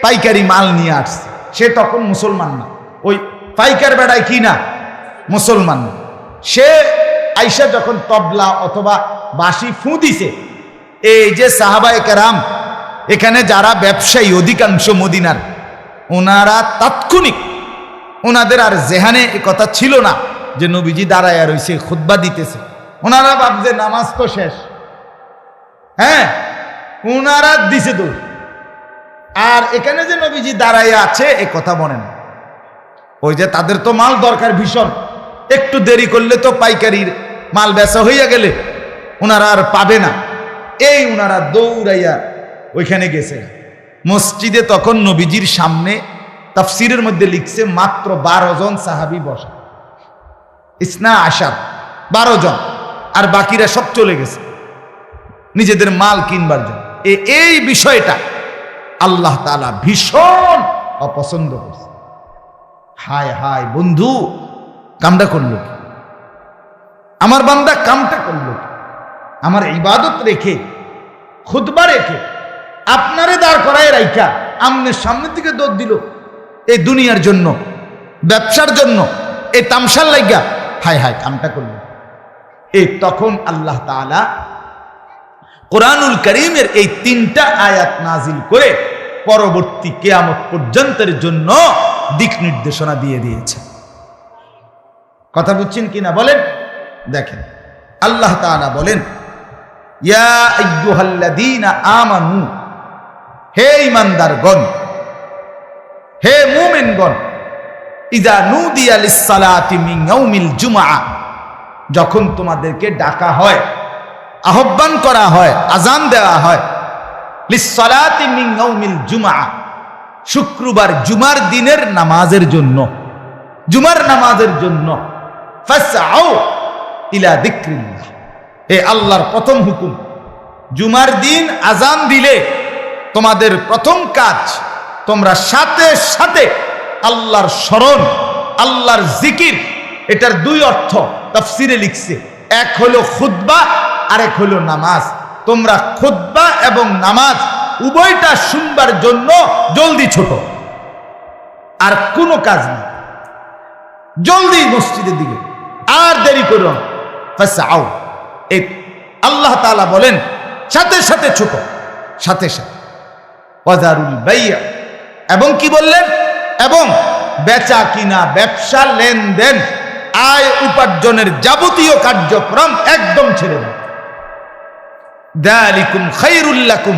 পাইকারি মাল নিয়ে আসছে। সে তখন মুসলমান না, ওই পাইকার বেড়ায় কি না, মুসলমান না। সে আইসা যখন তবলা অথবা বাঁশি ফু দিছে, এই যে সাহাবায়ে কেরাম এখানে যারা ব্যবসায়ী অধিকাংশ মদিনার, ওনারা তাৎক্ষণিক, ওনাদের আর জেহানে এ কথা ছিল না যে নবীজি দাঁড়ায় রইছে খুতবা দিতেছে। ওনারা ভাবছে নামাজ তো শেষ, হ্যাঁ, ওনারা দিছে দৌড়। আর এখানে যে নবীজি দাঁড়ায় আছে এ কথা মনে না। ওই যে তাদের তো মাল দরকার ভীষণ, একটু দেরি করলে তো পাইকারির মাল বেচা হইয়া গেলে ওনারা আর পাবে না। এই ওনারা দৌড়াইয়া ওইখানে গেছে মসজিদে। তখন নবীজির সামনে তাফসিরের মধ্যে লিখছে মাত্র 12 জন সাহাবী বসা, ইসনা আশার, 12 জন, আর বাকিরা সব চলে গেছে নিজেদের মাল কিনবার জন্য। এই বিষয়টা আল্লাহ তাআলা ভীষণ অপছন্দ করছে। হায় হায় বন্ধু, কামটা করলো কি? আমার বান্দা কামটা করলো কি? আমার ইবাদত রেখে, খুতবা রেখে, আপনারে দাঁড় করায় রাইখা আমনের সামনে থেকে দৌড় দিল এই দুনিয়ার জন্য, ব্যবসার জন্য, এই তামসার লাইগা। হায় হায় কামটা করলো। এই তখন আল্লাহ তাআলা কোরআনুল কারীমের এই 3টা আয়াত নাজিল করে পরবর্তী কিয়ামত পর্যন্তের জন্য দিক নির্দেশনা দিয়ে দিয়েছে। কথা বুঝছেন কিনা বলেন? দেখেন আল্লাহ তাআলা বলেন, ইয়া আইয়ুহাল্লাযীনা আমানু, হে ঈমানদারগণ, হে মুমিনগণ, ইযা নুদিয়া লিস-সালাতি মিন ইয়াউমিল জুমআ, যখন তোমাদেরকে ডাকা হয়, আহ্বান করা হয়, আজান দেওয়া হয়, লিস-সালাতি মিন ইয়াউমিল জুমআ, শুক্রবার জুমার দিনের নামাজের জন্য, জুমার নামাজের জন্য, ফাসআউ ইলা যিকরিল্লাহ, এ আল্লাহর প্রথম হুকুম। জুমার দিন আজান দিলে তোমাদের প্রথম কাজ, তোমরা সাথে সাথে আল্লাহর স্মরণ, আল্লাহর জিকির। এটার 2 অর্থ তাফসিরে লিখছে, এক হলো খুতবা, আরেক হলো নামাজ। তোমরা খুতবা এবং নামাজ উভয়টা শুনবার জন্য জলদি ছোট, আর কোনো কাজ নেই, জলদি মসজিদের দিকে, আর দেরি করো না। ফাসআউ, এই আল্লাহ তাআলা বলেন সাথে সাথে ছোট, সাথে সাথে। ওয়াজারুল বাই'a, এবং কি বললেন? এবং বেচা কিনা, ব্যবসা, লেনদেন, আয় উপার্জনের যাবতীয় কার্যক্রম একদম ছেড়ে দাও। যালিকুম খায়রুল লাকুম,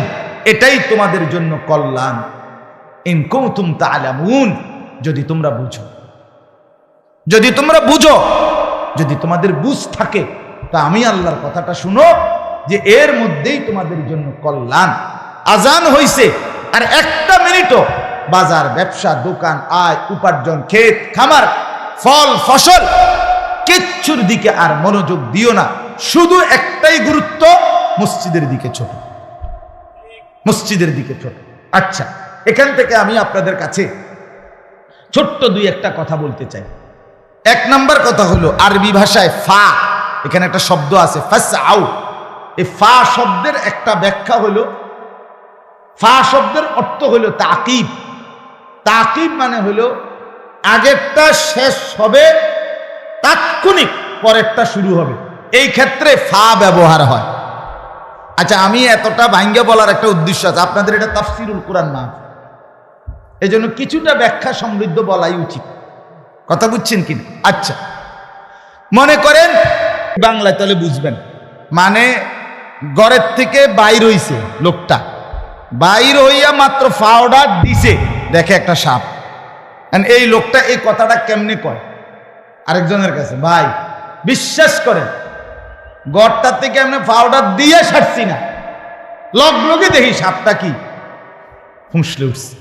এটাই তোমাদের জন্য কল্যাণ। ইন কুনতুম তা'লামুন, যদি তোমরা বুঝো, যদি তোমরা বুঝো, যদি তোমাদের বুঝ থাকে, তা আমি আল্লাহর কথাটা শুনো যে এর মধ্যেই তোমাদের জন্য কল্যাণ। আজান হইছে, আর 1টা মিনিটও বাজার, ব্যবসা, দোকান, আয় উপার্জন, ক্ষেত খামার, ফল ফসল, কিচ্ছুর দিকে আর মনোযোগ দিও না। শুধু একটাই গুরুত্ব, মসজিদের দিকে ছোট, মসজিদের দিকে ছোট। আচ্ছা, এখান থেকে আমি আপনাদের কাছে ছোট্ট 2-1টা কথা বলতে চাই। 1 নাম্বার কথা হলো, আরবি ভাষায় ফা, এখানে একটা শব্দ আছে ফাসআউ। এই ফা শব্দের একটা ব্যাখ্যা হলো, ফা শব্দের অর্থ হলো তাকিব। তাকিব মানে হলো আগেরটা শেষ হবে, তাৎক্ষণিক পরেরটা শুরু হবে, এই ক্ষেত্রে ফা ব্যবহার হয়। আচ্ছা, আমি এতটা ভাঙ্গে বলার একটা উদ্দেশ্য আছে, আপনাদের এটা তাফসিরুল কোরআন না, এই জন্য কিছুটা ব্যাখ্যা সমৃদ্ধ বলাই উচিত। কথা বুঝছেন কিনা? আচ্ছা, মনে করেন বাংলায়, তাহলে বুঝবেন। মানে ঘরের থেকে বাইর হইছে লোকটা, বাইর হইয়া মাত্র পাউডার দিছে, দেখে একটা সাপ। এই লোকটা এই কথাটা কেমনে কয় আরেকজনের কাছে? ভাই বিশ্বাস করেন, ঘরটার থেকে এমনি পাউডার দিয়ে ছাড়ছি না, লগে দেখি সাপটা কি ফুঁসলে উঠছে।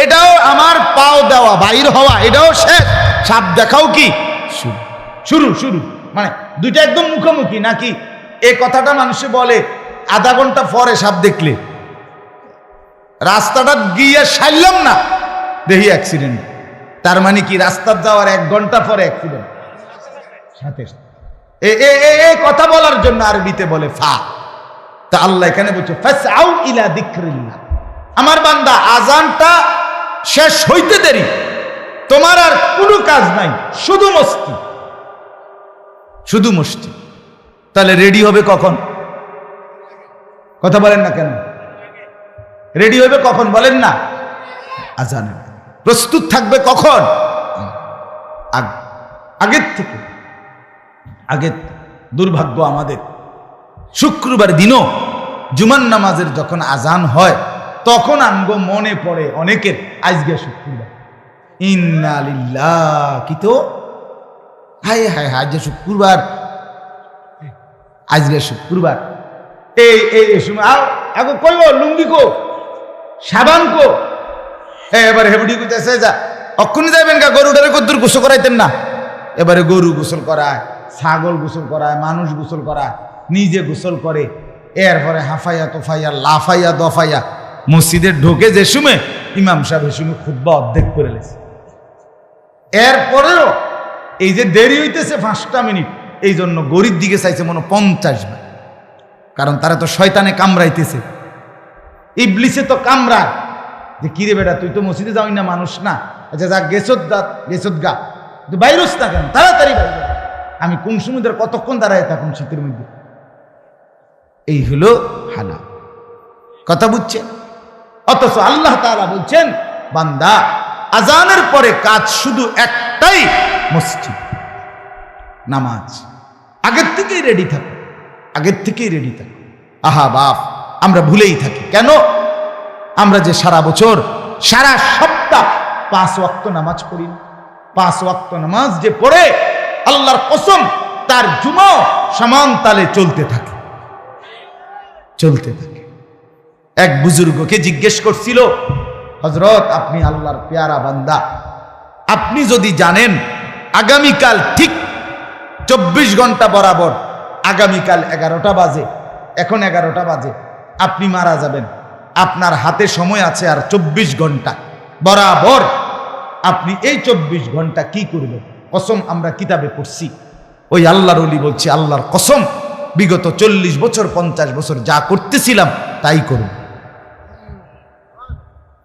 এটাও আমার পাও দেওয়া, বাইর হওয়া, এটাও শেষ, সাপ দেখাও কি শুরু শুরু। মানে দুইটা একদম মুখোমুখি নাকি? এই কথাটা মানুষে বলে আধা ঘন্টা পরে সাপ দেখলে। রাস্তাটা গিয়ে সারলাম না, দেখি অ্যাক্সিডেন্ট। তার মানে কি রাস্তার যাওয়ার 1 ঘন্টা পরে অ্যাক্সিডেন্ট সাথে সাথে। কথা বলার জন্য আরবিতে বলে ফা। তা আল্লাহ এখানে বলছে ফাসআউ ইলা যিকরিল্লাহ, আমার বান্দা আজানটা শেষ হইতে দেরি, তোমার আর কোনো কাজ নাই, শুধু মস্তি, শুধু মস্তি। তাহলে রেডি হবে কখন? কথা বলেন না কেন? রেডি হবে কখন বলেন না? আজানে। প্রস্তুত থাকবে কখন? আগের থেকে। আগে দুর্ভাগ্য আমাদের, শুক্রবার দিনও জুমার নামাজের যখন আজান হয় তখন আমগো মনে পড়ে অনেকের আজকে শুক্রবার, ইন্না লিল্লাহ, কি তো হায় হায় হায়, আজকে শুক্রবার, আজকে শুক্রবার। এই সময় আগে কইব লুঙ্গি কো, সাবান কো, এবার হেবডি কইতেছে যা অক্ষুনি যাইবেন গা, গরুটারে কদ্দুর গোসল করাইতেন না। এবারে গরু গোসল করায়, ছাগল গোসল করায়, মানুষ গোসল করায়, নিজে গোসল করে, এরপরে হাফাইয়া তোফাইয়া লাফাইয়া দফাইয়া মসজিদে ঢোকে যে সময় ইমাম সাহেব সময় খুতবা অর্ধেক করে লেছে। এরপরেও এই যে দেরি হইতেছে 5টা মিনিট, এই জন্য গরিব দিকে চাইছে মনে 50 বার, কারণ তারা তো শয়তানে কামড়াইতেছে, ইবলিসে তো কামড়ায় যে কিরে বেটা তুই তো মসজিদে যাওই না, মানুষ না, আচ্ছা যা গেছত গা, তুই বাইরস না কেন, তাড়াতাড়ি বাইরে। আমি কোন সমুদ্রে কতক্ষণ দাঁড়ায় থাকুন শীতের মধ্যে? এই হলো হালা, কথা বুঝছে? অথচ আল্লাহ তাআলা বলছেন বান্দা আজানের পরে কাজ শুধু একটাই, মসজিদ, নামাজ। আগের থেকেই রেডি থাকো, আগের থেকেই রেডি থাকো। আহা বাপ, আমরা ভুলেই থাকি কেন? আমরা যে সারা বছর সারা সপ্তাহ 5 ওয়াক্ত নামাজ পড়ি, 5 ওয়াক্ত নামাজ যে পড়ে আল্লাহর কসম তার জুমাও সমান তালে চলতে থাকে, চলতে থাকে। এক বুজুর্গকে জিজ্ঞেস করছিল, হযরত আপনি আল্লাহর পেয়ারা বান্দা, আপনি যদি জানেন আগামীকাল ঠিক 24 ঘন্টা বরাবর, আগামীকাল 11টা বাজে, এখন 11টা বাজে, আপনি মারা যাবেন, আপনার হাতে সময় আছে আর 24 ঘন্টা বরাবর, আপনি এই 24 ঘন্টা কি করবেন? কসম আমরা কিতাবে পড়ছি, ওই আল্লাহর ওলি বলছে আল্লাহর কসম বিগত 40 বছর 50 বছর যা করতেছিলাম তাই করব।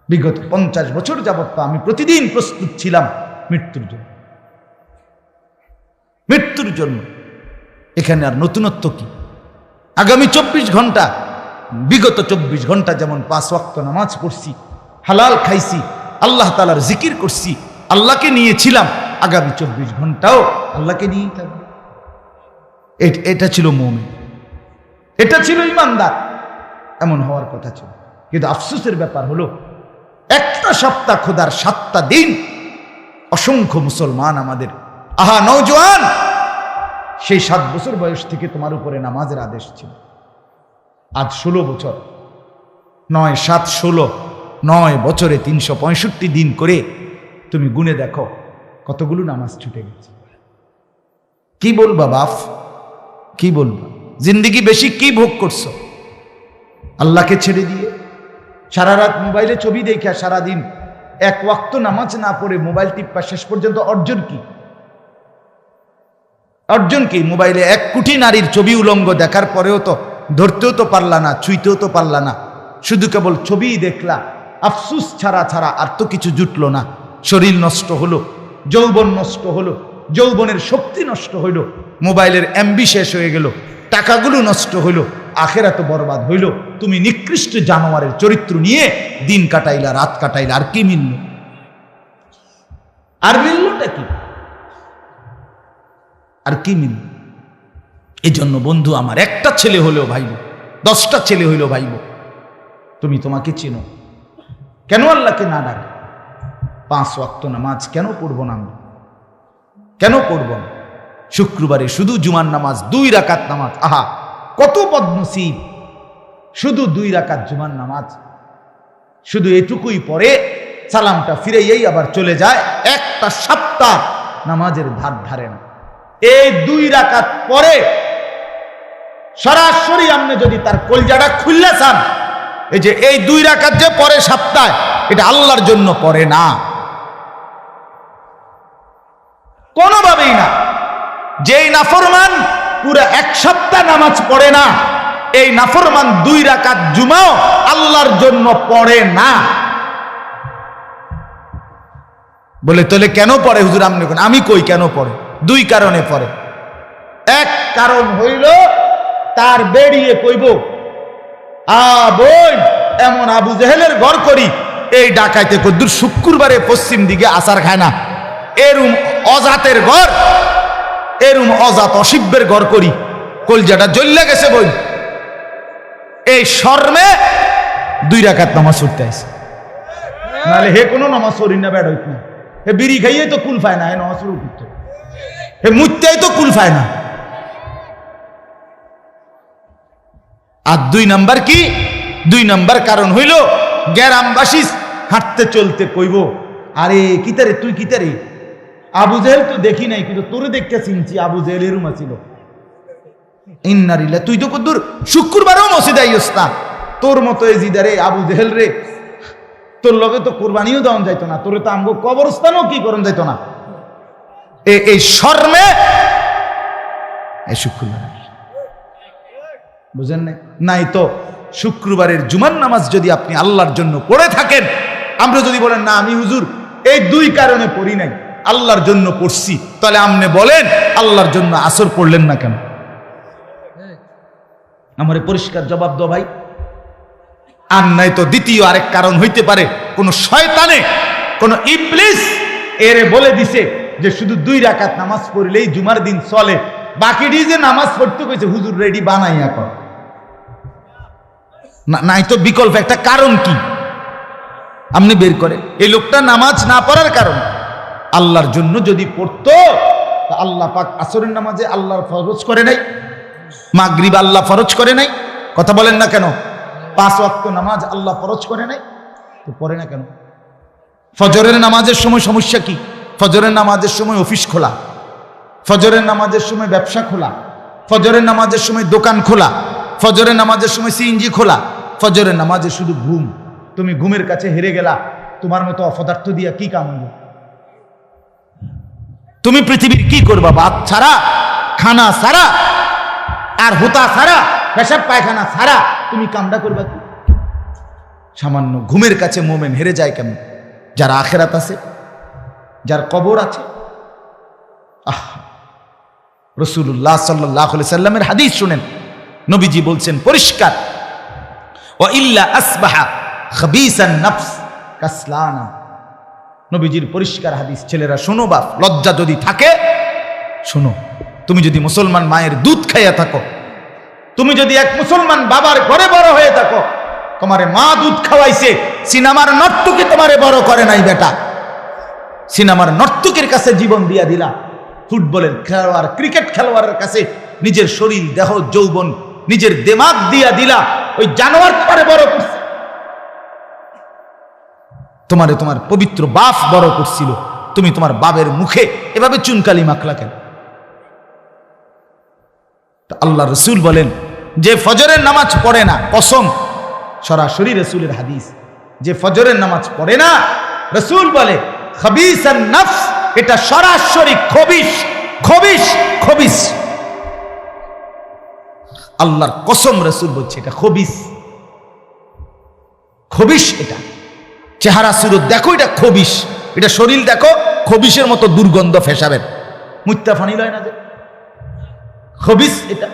বিগত 50 বছর যাবত তো আমি প্রতিদিন প্রস্তুত ছিলাম মৃত্যুর জন্য, মৃত্যুর জন্য। এখানে আর নতুনত্ব কি? আগামী 24 ঘন্টা, বিগত 24 ঘন্টা যেমন 5 ওয়াক্ত নামাজ পড়ছি, হালাল খাইছি, আল্লাহ তাআলার জিকির করছি, আল্লাহকে নিয়েছিলাম, আগামী 24 ঘন্টাও আল্লাহকে নিয়েই থাকবে। এটা ছিল মুমিন, এটা ছিল ইমানদার, এমন হওয়ার কথা ছিল। কিন্তু আফসোসের ব্যাপার হলো একটা সপ্তাহ খোদার 7টা দিন অসংখ্য মুসলমান আমাদের, আহা নওজোয়ান, সেই 7 বছর বয়স থেকে তোমার উপরে নামাজের আদেশ ছিল, আজ 16 বছর, 9 7 16, 9 বছরে 365 দিন করে তুমি গুনে দেখো কতগুলো নামাজ ছুটে গেছে। কি বলবা বাপ, কি বলবা? জিন্দেগি বেশি কি ভোগ করছো আল্লাহকে ছেড়ে দিয়ে? সারা রাত মোবাইলে ছবি দেখা, সারাদিন 1 ওয়াক্ত নামাজ না পড়ে মোবাইল টিপা, শেষ পর্যন্ত অর্জন কি? অর্জন কি? মোবাইলে 1 কোটি নারীর ছবি উলঙ্গ দেখার পরেও তো ধরতেও তো পারলা না, ছুঁইতেও তো পারলা না, শুধু কেবল ছবিই দেখলা, আফসুস ছাড়া আর তো কিছু জুটলো না। শরীর নষ্ট হলো, যৌবন নষ্ট হলো, যৌবনের শক্তি নষ্ট হইল, মোবাইলের এমবি শেষ হয়ে গেল, টাকাগুলো নষ্ট হইল, আখেরাত বরবাদ হইল। তুমি নিকৃষ্ট জানোয়ারের চরিত্র নিয়ে দিন কাটাইলা, রাত কাটাইলা, আর কি মিলল? আর মিললটা কি? আর কি মিলল? এই জন্য বন্ধু আমার, একটা ছেলে হলেও ভাইব, 10টা ছেলে হইলেও ভাইব, তুমি তোমাকে চেনো, কেন আল্লাহকে না ডাকে? 5 ওয়াক্ত নামাজ কেন পড়বো না আমরা? কেন পড়বো না? শুক্রবারে শুধু জুমার নামাজ 2 রাকাত নামাজ, আহা কত বদনসিব, শুধু 2 রাকাত জুমার নামাজ, শুধু এটুকুই পরে সালামটা ফিরেই আবার চলে যায়, একটা সপ্তাহ নামাজের ধার ধারে না। এই 2 রাকাত পরে সরাসরি আপনি যদি তার কলজাটা খুললে চান, এই যে এই 2 রাকাত যে পরে সপ্তাহে, এটা আল্লাহর জন্য পড়ে না, কোনোভাবেই না। যেই নাফরমান পুরো এক সপ্তাহ নামাজ পড়ে না, এই নাফরমান 2 রাকাত জুমাও আল্লাহর জন্য পড়ে না। বলে তাহলে কেন পড়ে হুজুর? আমি কই কেন পড়ে? 2 কারণে পড়ে। এক কারণ হইল তার বেরিয়ে কইব, বোন এমন আবু জেহেলের ঘর করি, এই ডাকাইতে কদ্দুর শুক্রবারে পশ্চিম দিকে আসার খায় না, এরুম অজাতের ঘর, এরুম অজাত অসিব্যের ঘর করি, কলজাটা জ্বল্লা গেছে বই। এই শর্মে 2 রাকাত নামাজ পড়তে আসে, নাহলে হে কোনো নামাজ পড়ি না, বেড় হইত না। হে বিড়ি খাইয়ে তো কুল পায় না, হে নামাজ পড়ে উঠতে, হে মুত্তাই তো কুল পায় না। আর 2 নাম্বার কি? 2 নাম্বার কারণ হইল গ্রামবাসী হাঁটতে চলতে কইব, আরে কিতারে তুই কিতারে, আবু জেহেল তো দেখি নাই, কিন্তু তোরে দেখতে চিনছি, আবু জেহেল এরুম আছিল। ইন্নারিল্লাহ, তুই তো কদ্দুর শুক্রবারেও মসজিদে আইস না, তোর মতো এই জিদারে আবু জেহেল রে, তোর লগে তো কোরবানিও দেওয়া যাইতো না, তোরে তো আমগো কবরস্থানও কি করন যাইতো না। এই শর্মে এই শুক্রবার বুঝেন নাই তো শুক্রবারের জুমার নামাজ যদি আপনি আল্লাহর জন্য পড়ে থাকেন, আমরা যদি বলেন না আমি হুজুর এই 2 কারণে পড়ি নাই, আল্লাহর জন্য পড়ছি, তাহলে আপনি বলেন আল্লাহর জন্য আসর পড়লেন না কেন? আমার পরিষ্কার জবাব দাও ভাই। আর নাই তো দ্বিতীয় আরেক কারণ হইতে পারে, কোন শয়তানে, কোন ইবলিস এরে বলে দিছে যে শুধু 2 রাকাত নামাজ পড়লেই জুমার দিন চলে, বাকিটি যে নামাজ পড়তে কইছে হুজুর রেডি বানাইয়া কর। নাই তো বিকল্প একটা কারণ কি আপনি বের করে। এই লোকটা নামাজ না পড়ার কারণ, আল্লাহর জন্য যদি পড়তো, আল্লাহ পাক আসরের নামাজে আল্লাহ ফরজ করে নাই, মাগরিব আল্লাহ ফরজ করে নাই, কথা বলেন না কেন? 5 ওয়াক্ত নামাজ আল্লাহ ফরজ করে নাই, তো পড়ে না কেন? ফজরের নামাজের সময় সমস্যা কি? ফজরের নামাজের সময় অফিস খোলা, ফজরের নামাজের সময় ব্যবসা খোলা, ফজরের নামাজের সময় দোকান খোলা, ফজরের নামাজের সময় সিএনজি খোলা, ফজরের নামাজে শুধু ঘুম। তুমি ঘুমের কাছে হেরে গেলা, তোমার মতো অপদার্থ দিয়া কি কাম হইল? তুমি পৃথিবীর কি করবা? ভাত ছাড়া, খানা ছাড়া, আর হুতা ছাড়া, পেশাব পায়খানা ছাড়া তুমি কামটা করবা কি? সামান্য ঘুমের কাছে মোমেন হেরে যায় কেন? যার আখেরাত আছে, যার কবর আছে। রাসূলুল্লাহ সাল্লাল্লাহু আলাইহি সাল্লামের হাদিস শুনেন, নবীজি বলছেন পরিষ্কার, ওয়া ইল্লা আসবাহা খাবিসান নাফস কাসলানা। নবীজির পরিষ্কার হাদিস। ছেলেরা শোনো, বাপ লজ্জা যদি থাকে শোনো, তুমি যদি মুসলমান মায়ের দুধ খাইয়া থাকো, তুমি যদি এক মুসলমান বাবার ঘরে বড় হয়ে থাকো, তোমারে মা দুধ খাওয়াইছে, সিনেমার নর্তকী তোমারে বড় করে নাই বেটা, সিনেমার নর্তকীর কাছে জীবন দিয়া দিলা, ফুটবলের খেলোয়াড়, ক্রিকেট খেলোয়াড়ের কাছে নিজের শরীর, দেহ, যৌবন, নিজের দিমাগ দিয়া দিলা, ওই জানোয়ার তোমারে বড় করছে। তোমারে তোমার পবিত্র বাপ বড় করছিল, তুমি তোমার বাবের মুখে এভাবে চুনকালি মাখলা কেন? আল্লাহ রসুল বলেন, যে ফজরের নামাজ পড়ে না, কসম, সরাসরি রসুলের হাদিস, যে ফজরের নামাজ পড়ে না, রসুল বলে খাবিসান নফস, এটা সরাসরি খবিশ, খবিশ, খবিশ। আল্লাহর কসম, রসুল বলছে এটা খবিশ, খবিশ। এটা চেহারা সুরত দেখো, এটা খবিশ, এটা শরীর দেখো, খবিশের মতো দুর্গন্ধ ফেসাবেন, মুত্তা ফানি লয় না যে খবিশ, এটা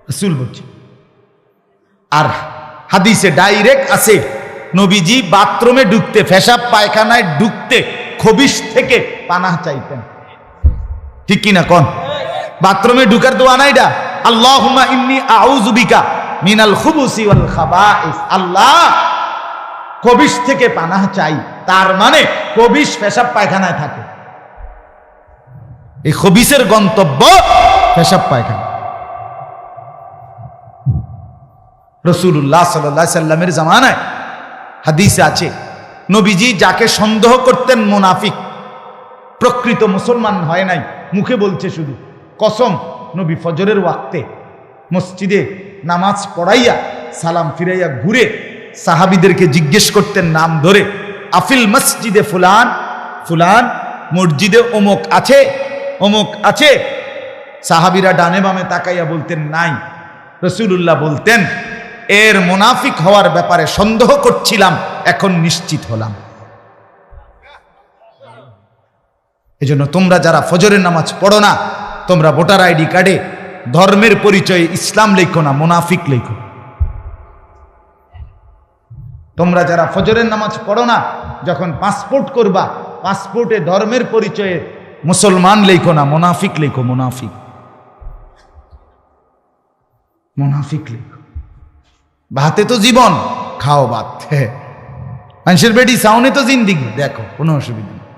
রাসূল বলছে। আর হাদিসে ডাইরেক্ট আছে, নবীজি বাথরুমে ঢুকতে, পেশাব পায়খানায় ঢুকতে খবিশ থেকে পানাহ চাইতেন, ঠিক কিনা কোন? বাথরুমে ঢুকার দোয়া না এটা, আল্লাহুম্মা ইন্নী আউযু বিকা মিনাল খুবুসি ওয়াল খাবাইস। আল্লাহ, খবিশ থেকে পানাহ চাই, তার মানে খবিশ পেশাব পায়খানায় থাকে, এই খবিশের গন্তব্য পেশাব পায়খানা। রাসূলুল্লাহ সাল্লাল্লাহু আলাইহি সাল্লামের জামানায় হাদিসে আছে, নবীজি যাকে সন্দেহ করতেন মুনাফিক, প্রকৃত মুসলমান হয় নাই, মুখে বলছে শুধু, কসম, নবী ফজরের ওয়াক্তে মসজিদে নামাজ পড়াইয়া সালাম ফিরাইয়া ঘুরে সাহাবীদেরকে জিজ্ঞেস করতেন নাম ধরে, আফিল মসজিদে ফুলান, ফুলান মসজিদে অমুক আছে, অমুক আছে, সাহাবীরা ডানে বামে তাকাইয়া বলতেন নাই। রাসূলুল্লাহ বলতেন এর মুনাফিক হওয়ার ব্যাপারে সন্দেহ করছিলাম, এখন নিশ্চিত হলাম। এজন্য তোমরা যারা ফজরের নামাজ পড়ো না, তোমরা ভোটার আইডি কার্ডে ধর্মের পরিচয়ে ইসলাম লেখো না, মুনাফিক লেখো। তোমরা যারা ফজরের নামাজ পড়ো না, যখন পাসপোর্ট করবা পাসপোর্টে ধর্মের পরিচয়ে মুসলমান লেখো না, মুনাফিক লেখো। মুনাফিক মুনাফিক লেখো। ভাতে তো জীবন, খাও ভাত। মানুষের বেটি সাউনে তো জিন্দিগি, দেখো কোনো অসুবিধা নেই।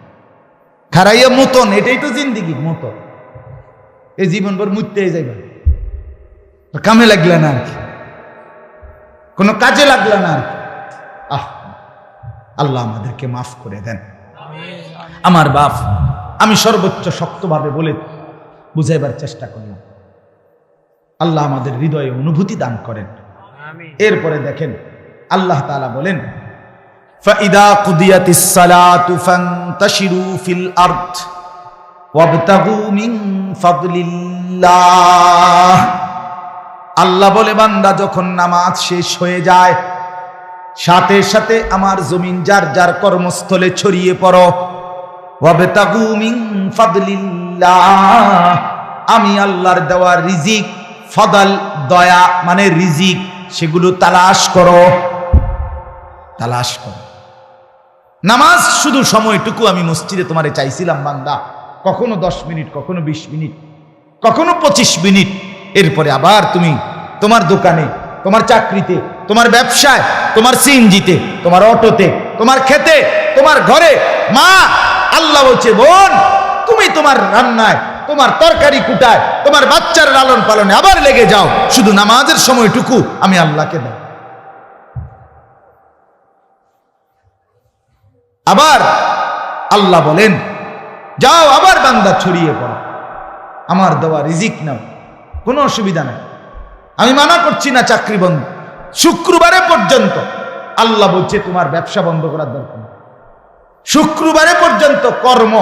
খারাইয়া মতন, এটাই তো জিন্দিগির মতো। এই জীবন ভর মুততে যাইবা, কামে লাগলা না আর কি, কোনো কাজে লাগলা না আর কি। আল্লাহ আমাদেরকে মাফ করে দেন। আমার বাপ, আমি সর্বোচ্চ শক্তভাবে বলে বুঝাইবার চেষ্টা করলাম, আল্লাহ আমাদের হৃদয়ে অনুভূতি দান করেন। এরপরে দেখেন আল্লাহ তাআলা বলেন, ফাইদা কুদিয়াতিস সালাতু ফান্তাশিরু ফিল আরদ ওয়াবতাগু মিন ফাদলিল্লাহ। আল্লাহ বলে বান্দা যখন নামাজ শেষ হয়ে যায়, সাথে সাথে আমার জমিন যার যার কর্মস্থলে ছড়িয়ে পড়ো। ওয়াবতাগু মিন ফাদলিল্লাহ, আমি আল্লাহর দেওয়া রিজিক, ফদল দয়া মানে রিজিক, সেগুলো তালাশ করো, তালাশ করো। নামাজ শুধু সময়টুকু আমি মসজিদে তোমারে চাইছিলাম বান্দা, কখনো 10 মিনিট, কখনো 20 মিনিট, কখনো 25 মিনিট। এরপরে আবার তুমি তোমার দোকানে, তোমার চাকরিতে, তোমার ব্যবসায়, তোমার সিএনজিতে, তোমার অটোতে, তোমার খেতে, তোমার ঘরে। মা, আল্লাহ বলছে বোন, তুমি তোমার রান্নায়, তোমার তরকারি কুটায়, তোমার বাচ্চার লালন পালনে আবার লেগে যাও, শুধু নামাজের সময়টুকু আমি আল্লাহকে দাও। আবার আল্লাহ বলেন যাও আবার বান্দা ছড়িয়ে পড়ো, আমার দেওয়া রিজিক নাও, কোনো অসুবিধা নাই। আমি মানা করছি না চাকরি বন্ধ, শুক্রবারে পর্যন্ত আল্লাহ বলছে তোমার ব্যবসা বন্ধ করার দরকার নেই, শুক্রবারে পর্যন্ত কর্ম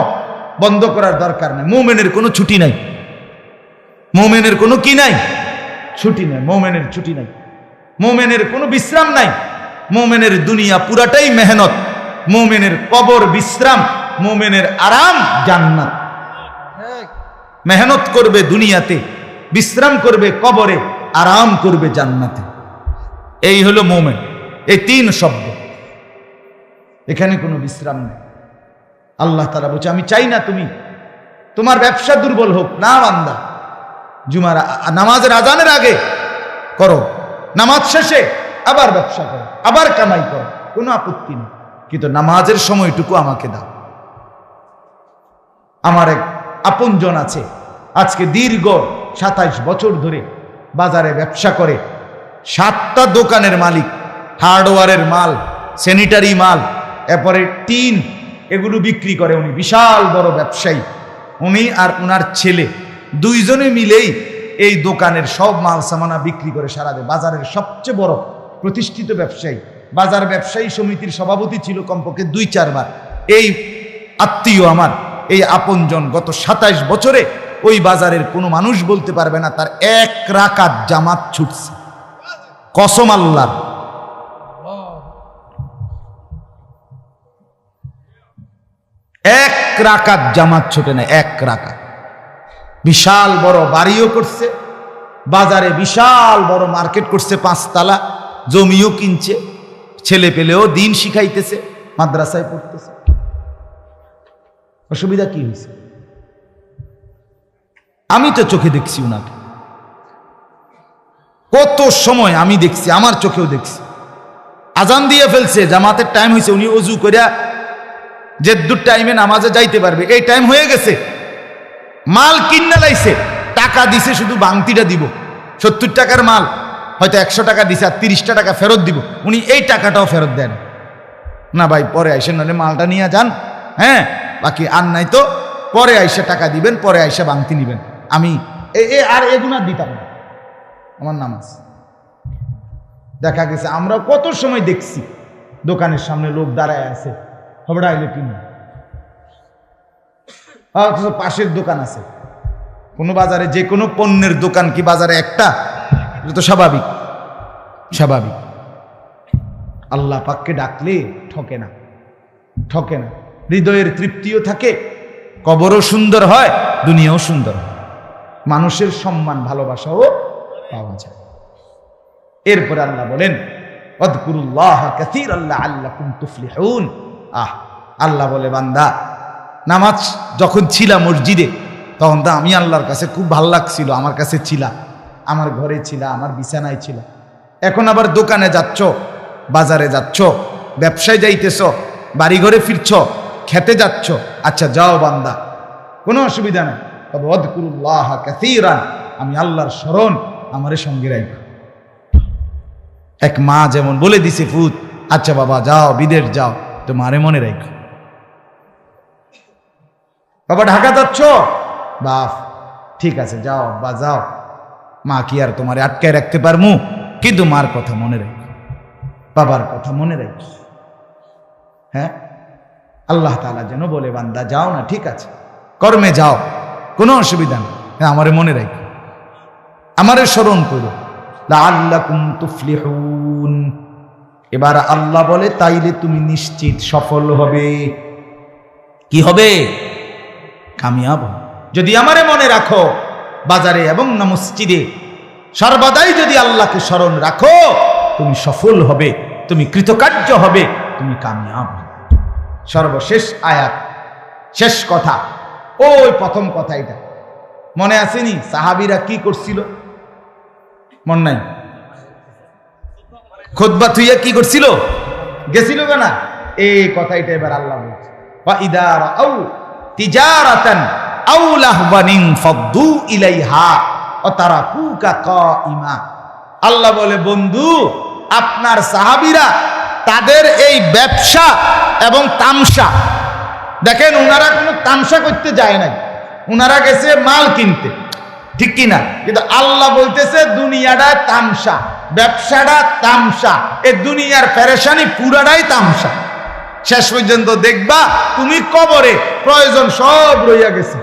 বন্ধ করার দরকার নেই। মুমিনের কোনো ছুটি নাই, মুমিনের কোনো কি নাই, ছুটি নাই। মুমিনের ছুটি নাই, মুমিনের কোনো বিশ্রাম নাই। মুমিনের দুনিয়া পুরাটাই মেহনত, মুমিনের কবর বিশ্রাম, মুমিনের আরাম জান্নাত। মেহনত করবে দুনিয়াতে, বিশ্রাম করবে কবরে, আরাম করবে জান্নাতে। এই হলো মুমিন। এই 3 শব্দ, এখানে কোনো বিশ্রাম নেই। আল্লাহ তাআলা বলছে আমি চাই না তুমি তোমার ব্যবসা দুর্বল হোক, না বান্দা, জুমার নামাজের আজানের আগে করো, নামাজ শেষে আবার ব্যবসা করো, আবার কামাই করো, কোনো আপত্তি নেই, কিন্তু নামাজের সময়টুকু আমাকে দাও। আমার এক আপনজন আছে, আজকে দীর্ঘ 27 বছর ধরে বাজারে ব্যবসা করে, 7টা দোকানের মালিক, হার্ডওয়্যারের মাল, স্যানিটারি মাল, এরপরে টিন, এগুলো বিক্রি করে উনি, বিশাল বড় ব্যবসায়ী। উনি আর উনার ছেলে দুইজনে মিলেই এই দোকানের সব মাল সামানা বিক্রি করে সারা দেয়। বাজারের সবচেয়ে বড় প্রতিষ্ঠিত ব্যবসায়ী, বাজার ব্যবসায়ী সমিতির সভাপতি ছিল কমপক্ষে 2-4 বার। এই আত্মীয় আমার, এই আপনজন গত 27 বছরে ওই বাজারের কোনো মানুষ বলতে পারবে না তার 1 রাকাত জামাত ছুটছে, কসম আল্লাহর। এক রাকাত জামাত ছুটে না, 1 রাকাত। বিশাল বড় বাড়িও করছে, বাজারে বিশাল বড় মার্কেট করছে, 5 তালা, জমিও কিনছে, ছেলে পেলেও দিন শিখাইতেছে, মাদ্রাসায় পড়তেছে। অসুবিধা কি হয়েছে? আমি তো চোখে দেখছি উনাকে, কত সময় আমি দেখছি, আমার চোখেও দেখছি। আজান দিয়ে ফেলছে, জামাতের টাইম হয়েছে, উনি অজু করিয়া যে 2 টাইমে নামাজে যাইতে পারবে এই টাইম হয়ে গেছে, মাল কিনে লাইছে, টাকা দিছে, শুধু বাংতিটা দিব, 70 টাকার মাল হয়তো 100 টাকা দিছে, আর 30টা টাকা ফেরত দিব। উনি এই টাকাটাও ফেরত দেন না, ভাই পরে আইসেন, নাহলে মালটা নিয়ে যান, হ্যাঁ বাকি আর নাই তো পরে আইসা টাকা দিবেন, পরে আইসা বাংতি নিবেন। আমি আর এগুনা দিতাম না, আমার নামাজ। দেখা গেছে আমরা কত সময় দেখছি দোকানের সামনে লোক দাঁড়ায় আছে, খবর আইলে কিনে, পাশের দোকান আছে, কোনো বাজারে যে কোনো পণ্যের দোকান কি বাজারে একটা? এটা তো স্বাভাবিক। স্বাভাবিক। আল্লাহ পাককে ডাকলে ঠকে না, ঠকে না। হৃদয়ের তৃপ্তিও থাকে, কবরও সুন্দর হয়, দুনিয়াও সুন্দর হয়, মানুষের সম্মান ভালোবাসাও পাওয়া যায়। এরপরে আল্লাহ বলেন ওয়াযকুরুল্লাহা কাসীরান লাআল্লাকুম তুফলিহুন। আল্লাহ বলে, বান্দা নামাজ যখন ছিলা মসজিদে, তখন তো আমি আল্লাহর কাছে খুব ভাল লাগছিল, আমার কাছে ছিলা, আমার ঘরে ছিলা, আমার বিছানায় ছিলা। এখন আবার দোকানে যাচ্ছ, বাজারে যাচ্ছ, ব্যবসায় যাইতেছ, বাড়ি ঘরে ফিরছ, খেতে যাচ্ছ, আচ্ছা যাও বান্দা, কোনো অসুবিধা নেই, তবে ওয়াযকুরুল্লাহা কাসীরান, আমি আল্লাহর স্মরণ আমারে সঙ্গে রাখো। এক মা যেমন বলে দিছে ফুত, আচ্ছা বাবা যাও, বিদেশ যাও, তোমারে মনে রাখো। বাবা ঢাকা যাচ্ছ, বাপ ঠিক আছে যাও, বা যাও, মা কি আর তোমারে আটকায় রাখতে পারমু, কিন্তু মার কথা মনে রাখো, বাবার কথা মনে রাখো। হ্যাঁ, আল্লাহ তাআলা যেন বলে, বান্দা যাও না, ঠিক আছে, কর্মে যাও, কোনো অসুবিধা নেই, হ্যাঁ আমারে মনে রাখো, আমারে স্মরণ করো, লাআল্লাকুম তুফলিহুন। এবার আল্লাহ বলে, তাইলে তুমি নিশ্চিত সফল হবে। কি হবে? কামিয়াব। যদি আমারে মনে রাখো, বাজারে এবং না মসজিদে সর্বদাই যদি আল্লাহকে স্মরণ রাখো, তুমি সফল হবে, তুমি কৃতকার্য হবে, তুমি কামিয়াব হবে। সর্বশেষ আয়াত, শেষ কথা, ওই প্রথম কথা, এটা মনে আসেনি? সাহাবীরা কি করছিল? মন নাই? খুতবা থুইয়া কি করছিল? গেছিল না? এই কথাইটা এবার আল্লাহ বলছে, ওয়া ইদা রাআউ তিজারাতান আও লাহওয়ান ফাদ্দু ইলাইহা ওয়া তারাকুকা কাইমা। আল্লাহ বলে, বন্ধু আপনার সাহাবীরা তাদের এই ব্যবসা এবং তামসা, দেখেন উনারা কোনো তামসা করতে যায় নাই, উনারা গেছে মাল কিনতে, ঠিক কিনা? কিন্তু আল্লাহ বলতেছে দুনিয়াটা তামসা, ব্যবসাটা তামসা, এই দুনিয়ার পেরেশানি পুরাটাই তামসা। শেষ পর্যন্ত দেখবা তুমি কবরে প্রয়োজন সব রইয়া গেছে।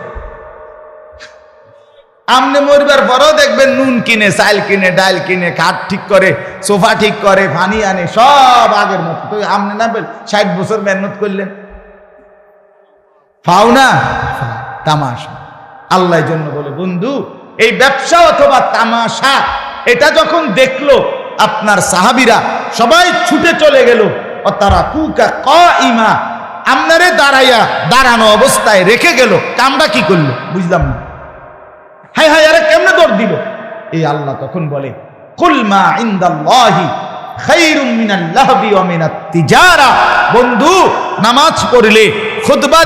আমনে মরবার পরও দেখবেন নুন কিনে, চাল কিনে, ডাল কিনে, খাট ঠিক করে, সোফা ঠিক করে, পানি আনে, সব আগের মতো। তো আমনে না 60 বছর মেহনত করলেন, পাও না? তামাশা। আল্লাহ জন্য বলে, বন্ধু এই ব্যবসা অথবা তামাশা, এটা যখন দেখলো আপনার সাহাবীরা সবাই ছুটে চলে গেল, ও তারা কুকা কাইমা, আমনারে দাঁড়াইয়া, দাঁড়ানো অবস্থায় রেখে গেল, কামটা কি করলো বুঝলাম না। হায় হায়, আরে কেমনে দৌড় দিল? এই আল্লাহ তখন বলে, কুল মা ইনদাল্লাহি খায়রুম মিনাল লাহবি ওয়া মিনাত তিজারা। বন্ধু নামাজ পড়লে, খুতবা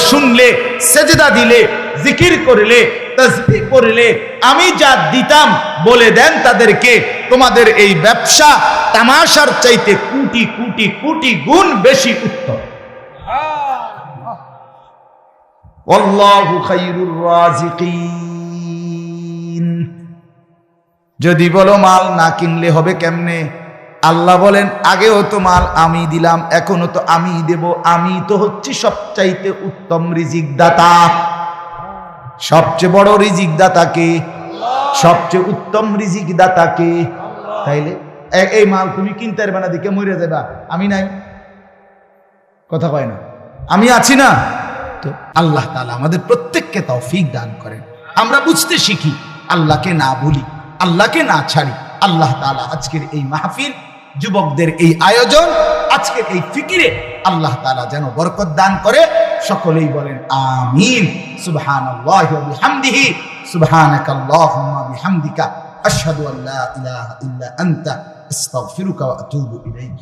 শুনলে, সেজদা দিলে, জিকির করলে, তাসবিহ করলে আমি যা দিতাম বলে দেন তাদেরকে, তোমাদের এই ব্যবসা তামাশার চাইতে কোটি কোটি কোটি গুণ বেশি উত্তম। আল্লাহু খায়রুর রাজিকিন। যদি বলো মাল না কিনলে হবে কেমনে? আল্লাহ বলেন, আগেও তো মাল আমি দিলাম, এখনো তো আমি দেব, আমি তো হচ্ছি সবচাইতে উত্তম রিজিক দাতা। সবচেয়ে বড় রিজিক দাতাকে, সবচেয়ে উত্তম রিজিক দাতাকে। তাইলে এই মাল তুমি কিনতে পারবে না, দিকে মরে যাবা, আমি নাই, কথা কয় না, আমি আছি না। তো আল্লাহ তাআলা আমাদের প্রত্যেককে তৌফিক দান করেন, আমরা বুঝতে শিখি, আল্লাহকে না ভুলি, আল্লাহকে না ছাড়ি। আল্লাহ তাআলা আজকের এই মাহফিল, যুবকদের এই আয়োজন, আজকের এই ফিকিরে আল্লাহ তাআলা যেন বরকত দান করে। সকলেই বলেন আমিন। সুবহানাল্লাহি ওয়া বিহামদিহি, সুবহানাকাল্লাহুম্মা বিহামদিকা, আশহাদু আল্লা ইলাহা ইল্লা আনতা, আস্তাগফিরুকা ওয়া আতুবু ইলাইক।